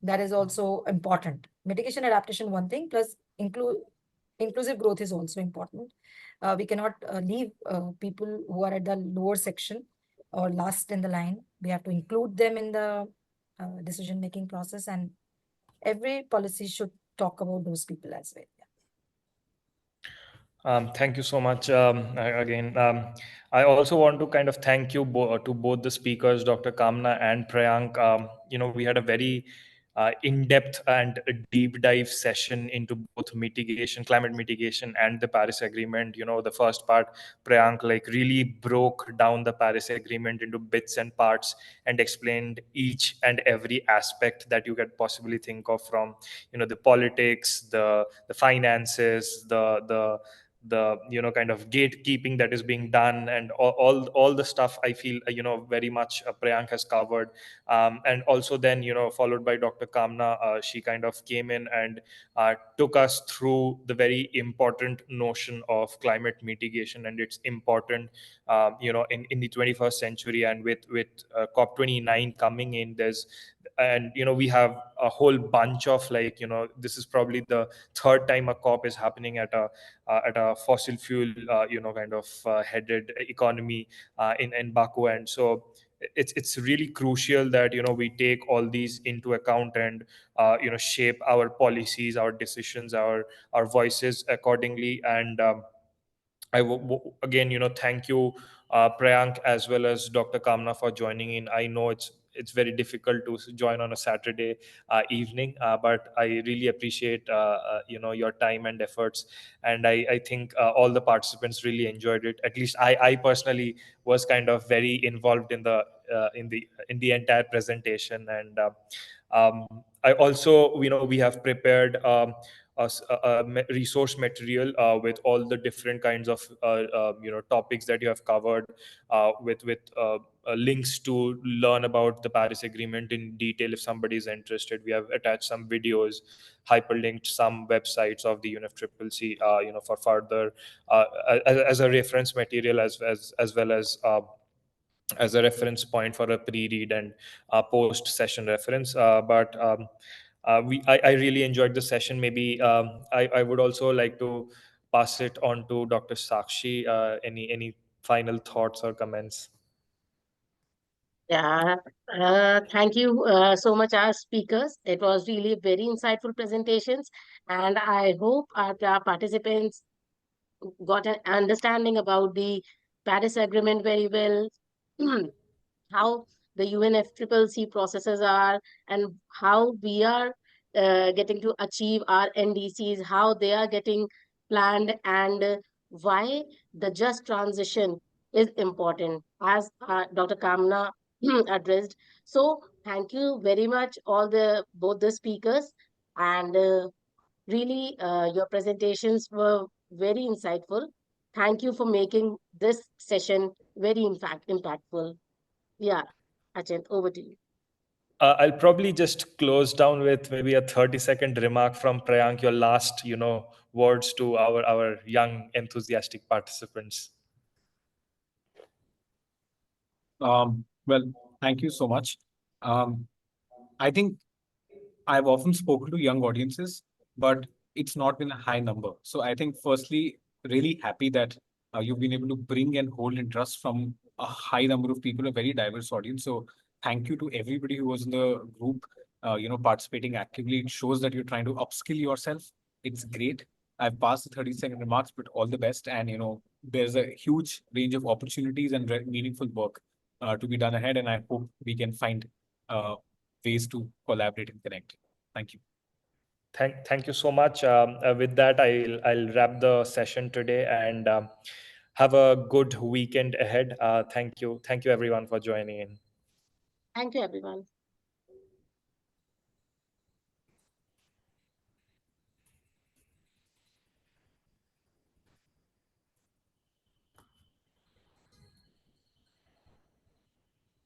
That is also important. Mitigation adaptation one thing, plus inclusive growth is also important. We cannot leave people who are at the lower section or last in the line. We have to include them in the decision making process, and every policy should talk about those people as well. Thank you so much again. I also want to kind of thank you to both the speakers, Dr. Kamna and Prayank. We had a very in-depth and a deep dive session into both mitigation, climate mitigation, and the Paris Agreement. The first part, Prayank like really broke down the Paris Agreement into bits and parts and explained each and every aspect that you could possibly think of, from the politics, the finances, the kind of gatekeeping that is being done, and all the stuff. I feel very much Prayank has covered, and also then followed by Dr. Kamna. She kind of came in and took us through the very important notion of climate mitigation and its important in the 21st century. And with COP29 coming in, we have a whole bunch of this is probably the third time a COP is happening at a fossil fuel kind of headed economy in Baku. And so it's really crucial that we take all these into account and shape our policies, our decisions, our voices accordingly. And again, thank you, Prayank, as well as Dr. Kamna, for joining in. I know it's very difficult to join on a Saturday evening, but I really appreciate your time and efforts. And I think all the participants really enjoyed it. At least I personally was kind of very involved in the entire presentation. And I also, we have prepared resource material with all the different kinds of topics that you have covered, with links to learn about the Paris Agreement in detail. If somebody is interested, we have attached some videos, hyperlinked some websites of the UNFCCC, for further as a reference material, as well as a reference point for a pre-read and post session reference. But I really enjoyed the session. Maybe I would also like to pass it on to Dr. Sakshi. Any final thoughts or comments? Yeah, thank you so much, our speakers. It was really very insightful presentations, and I hope our participants got an understanding about the Paris Agreement very well, how the UNFCCC processes are, and how we are getting to achieve our NDCs, how they are getting planned, and why the just transition is important, as Dr. Kamna addressed. So thank you very much, both the speakers, and really your presentations were very insightful. Thank you for making this session very impactful. Yeah, Achint, over to you. I'll probably just close down with maybe a 30-second remark from Prayank, your last, words to our young, enthusiastic participants. Well, thank you so much. I think I've often spoken to young audiences, but it's not been a high number. So I think, firstly, really happy that you've been able to bring and hold interest from a high number of people, a very diverse audience. So thank you to everybody who was in the group, participating actively. It shows that you're trying to upskill yourself. It's great. I've passed the 30-second remarks, but all the best. And, there's a huge range of opportunities and meaningful work to be done ahead. And I hope we can find ways to collaborate and connect. Thank you. Thank you so much. With that, I'll wrap the session today, and have a good weekend ahead. Thank you everyone for joining in. Thank you, everyone.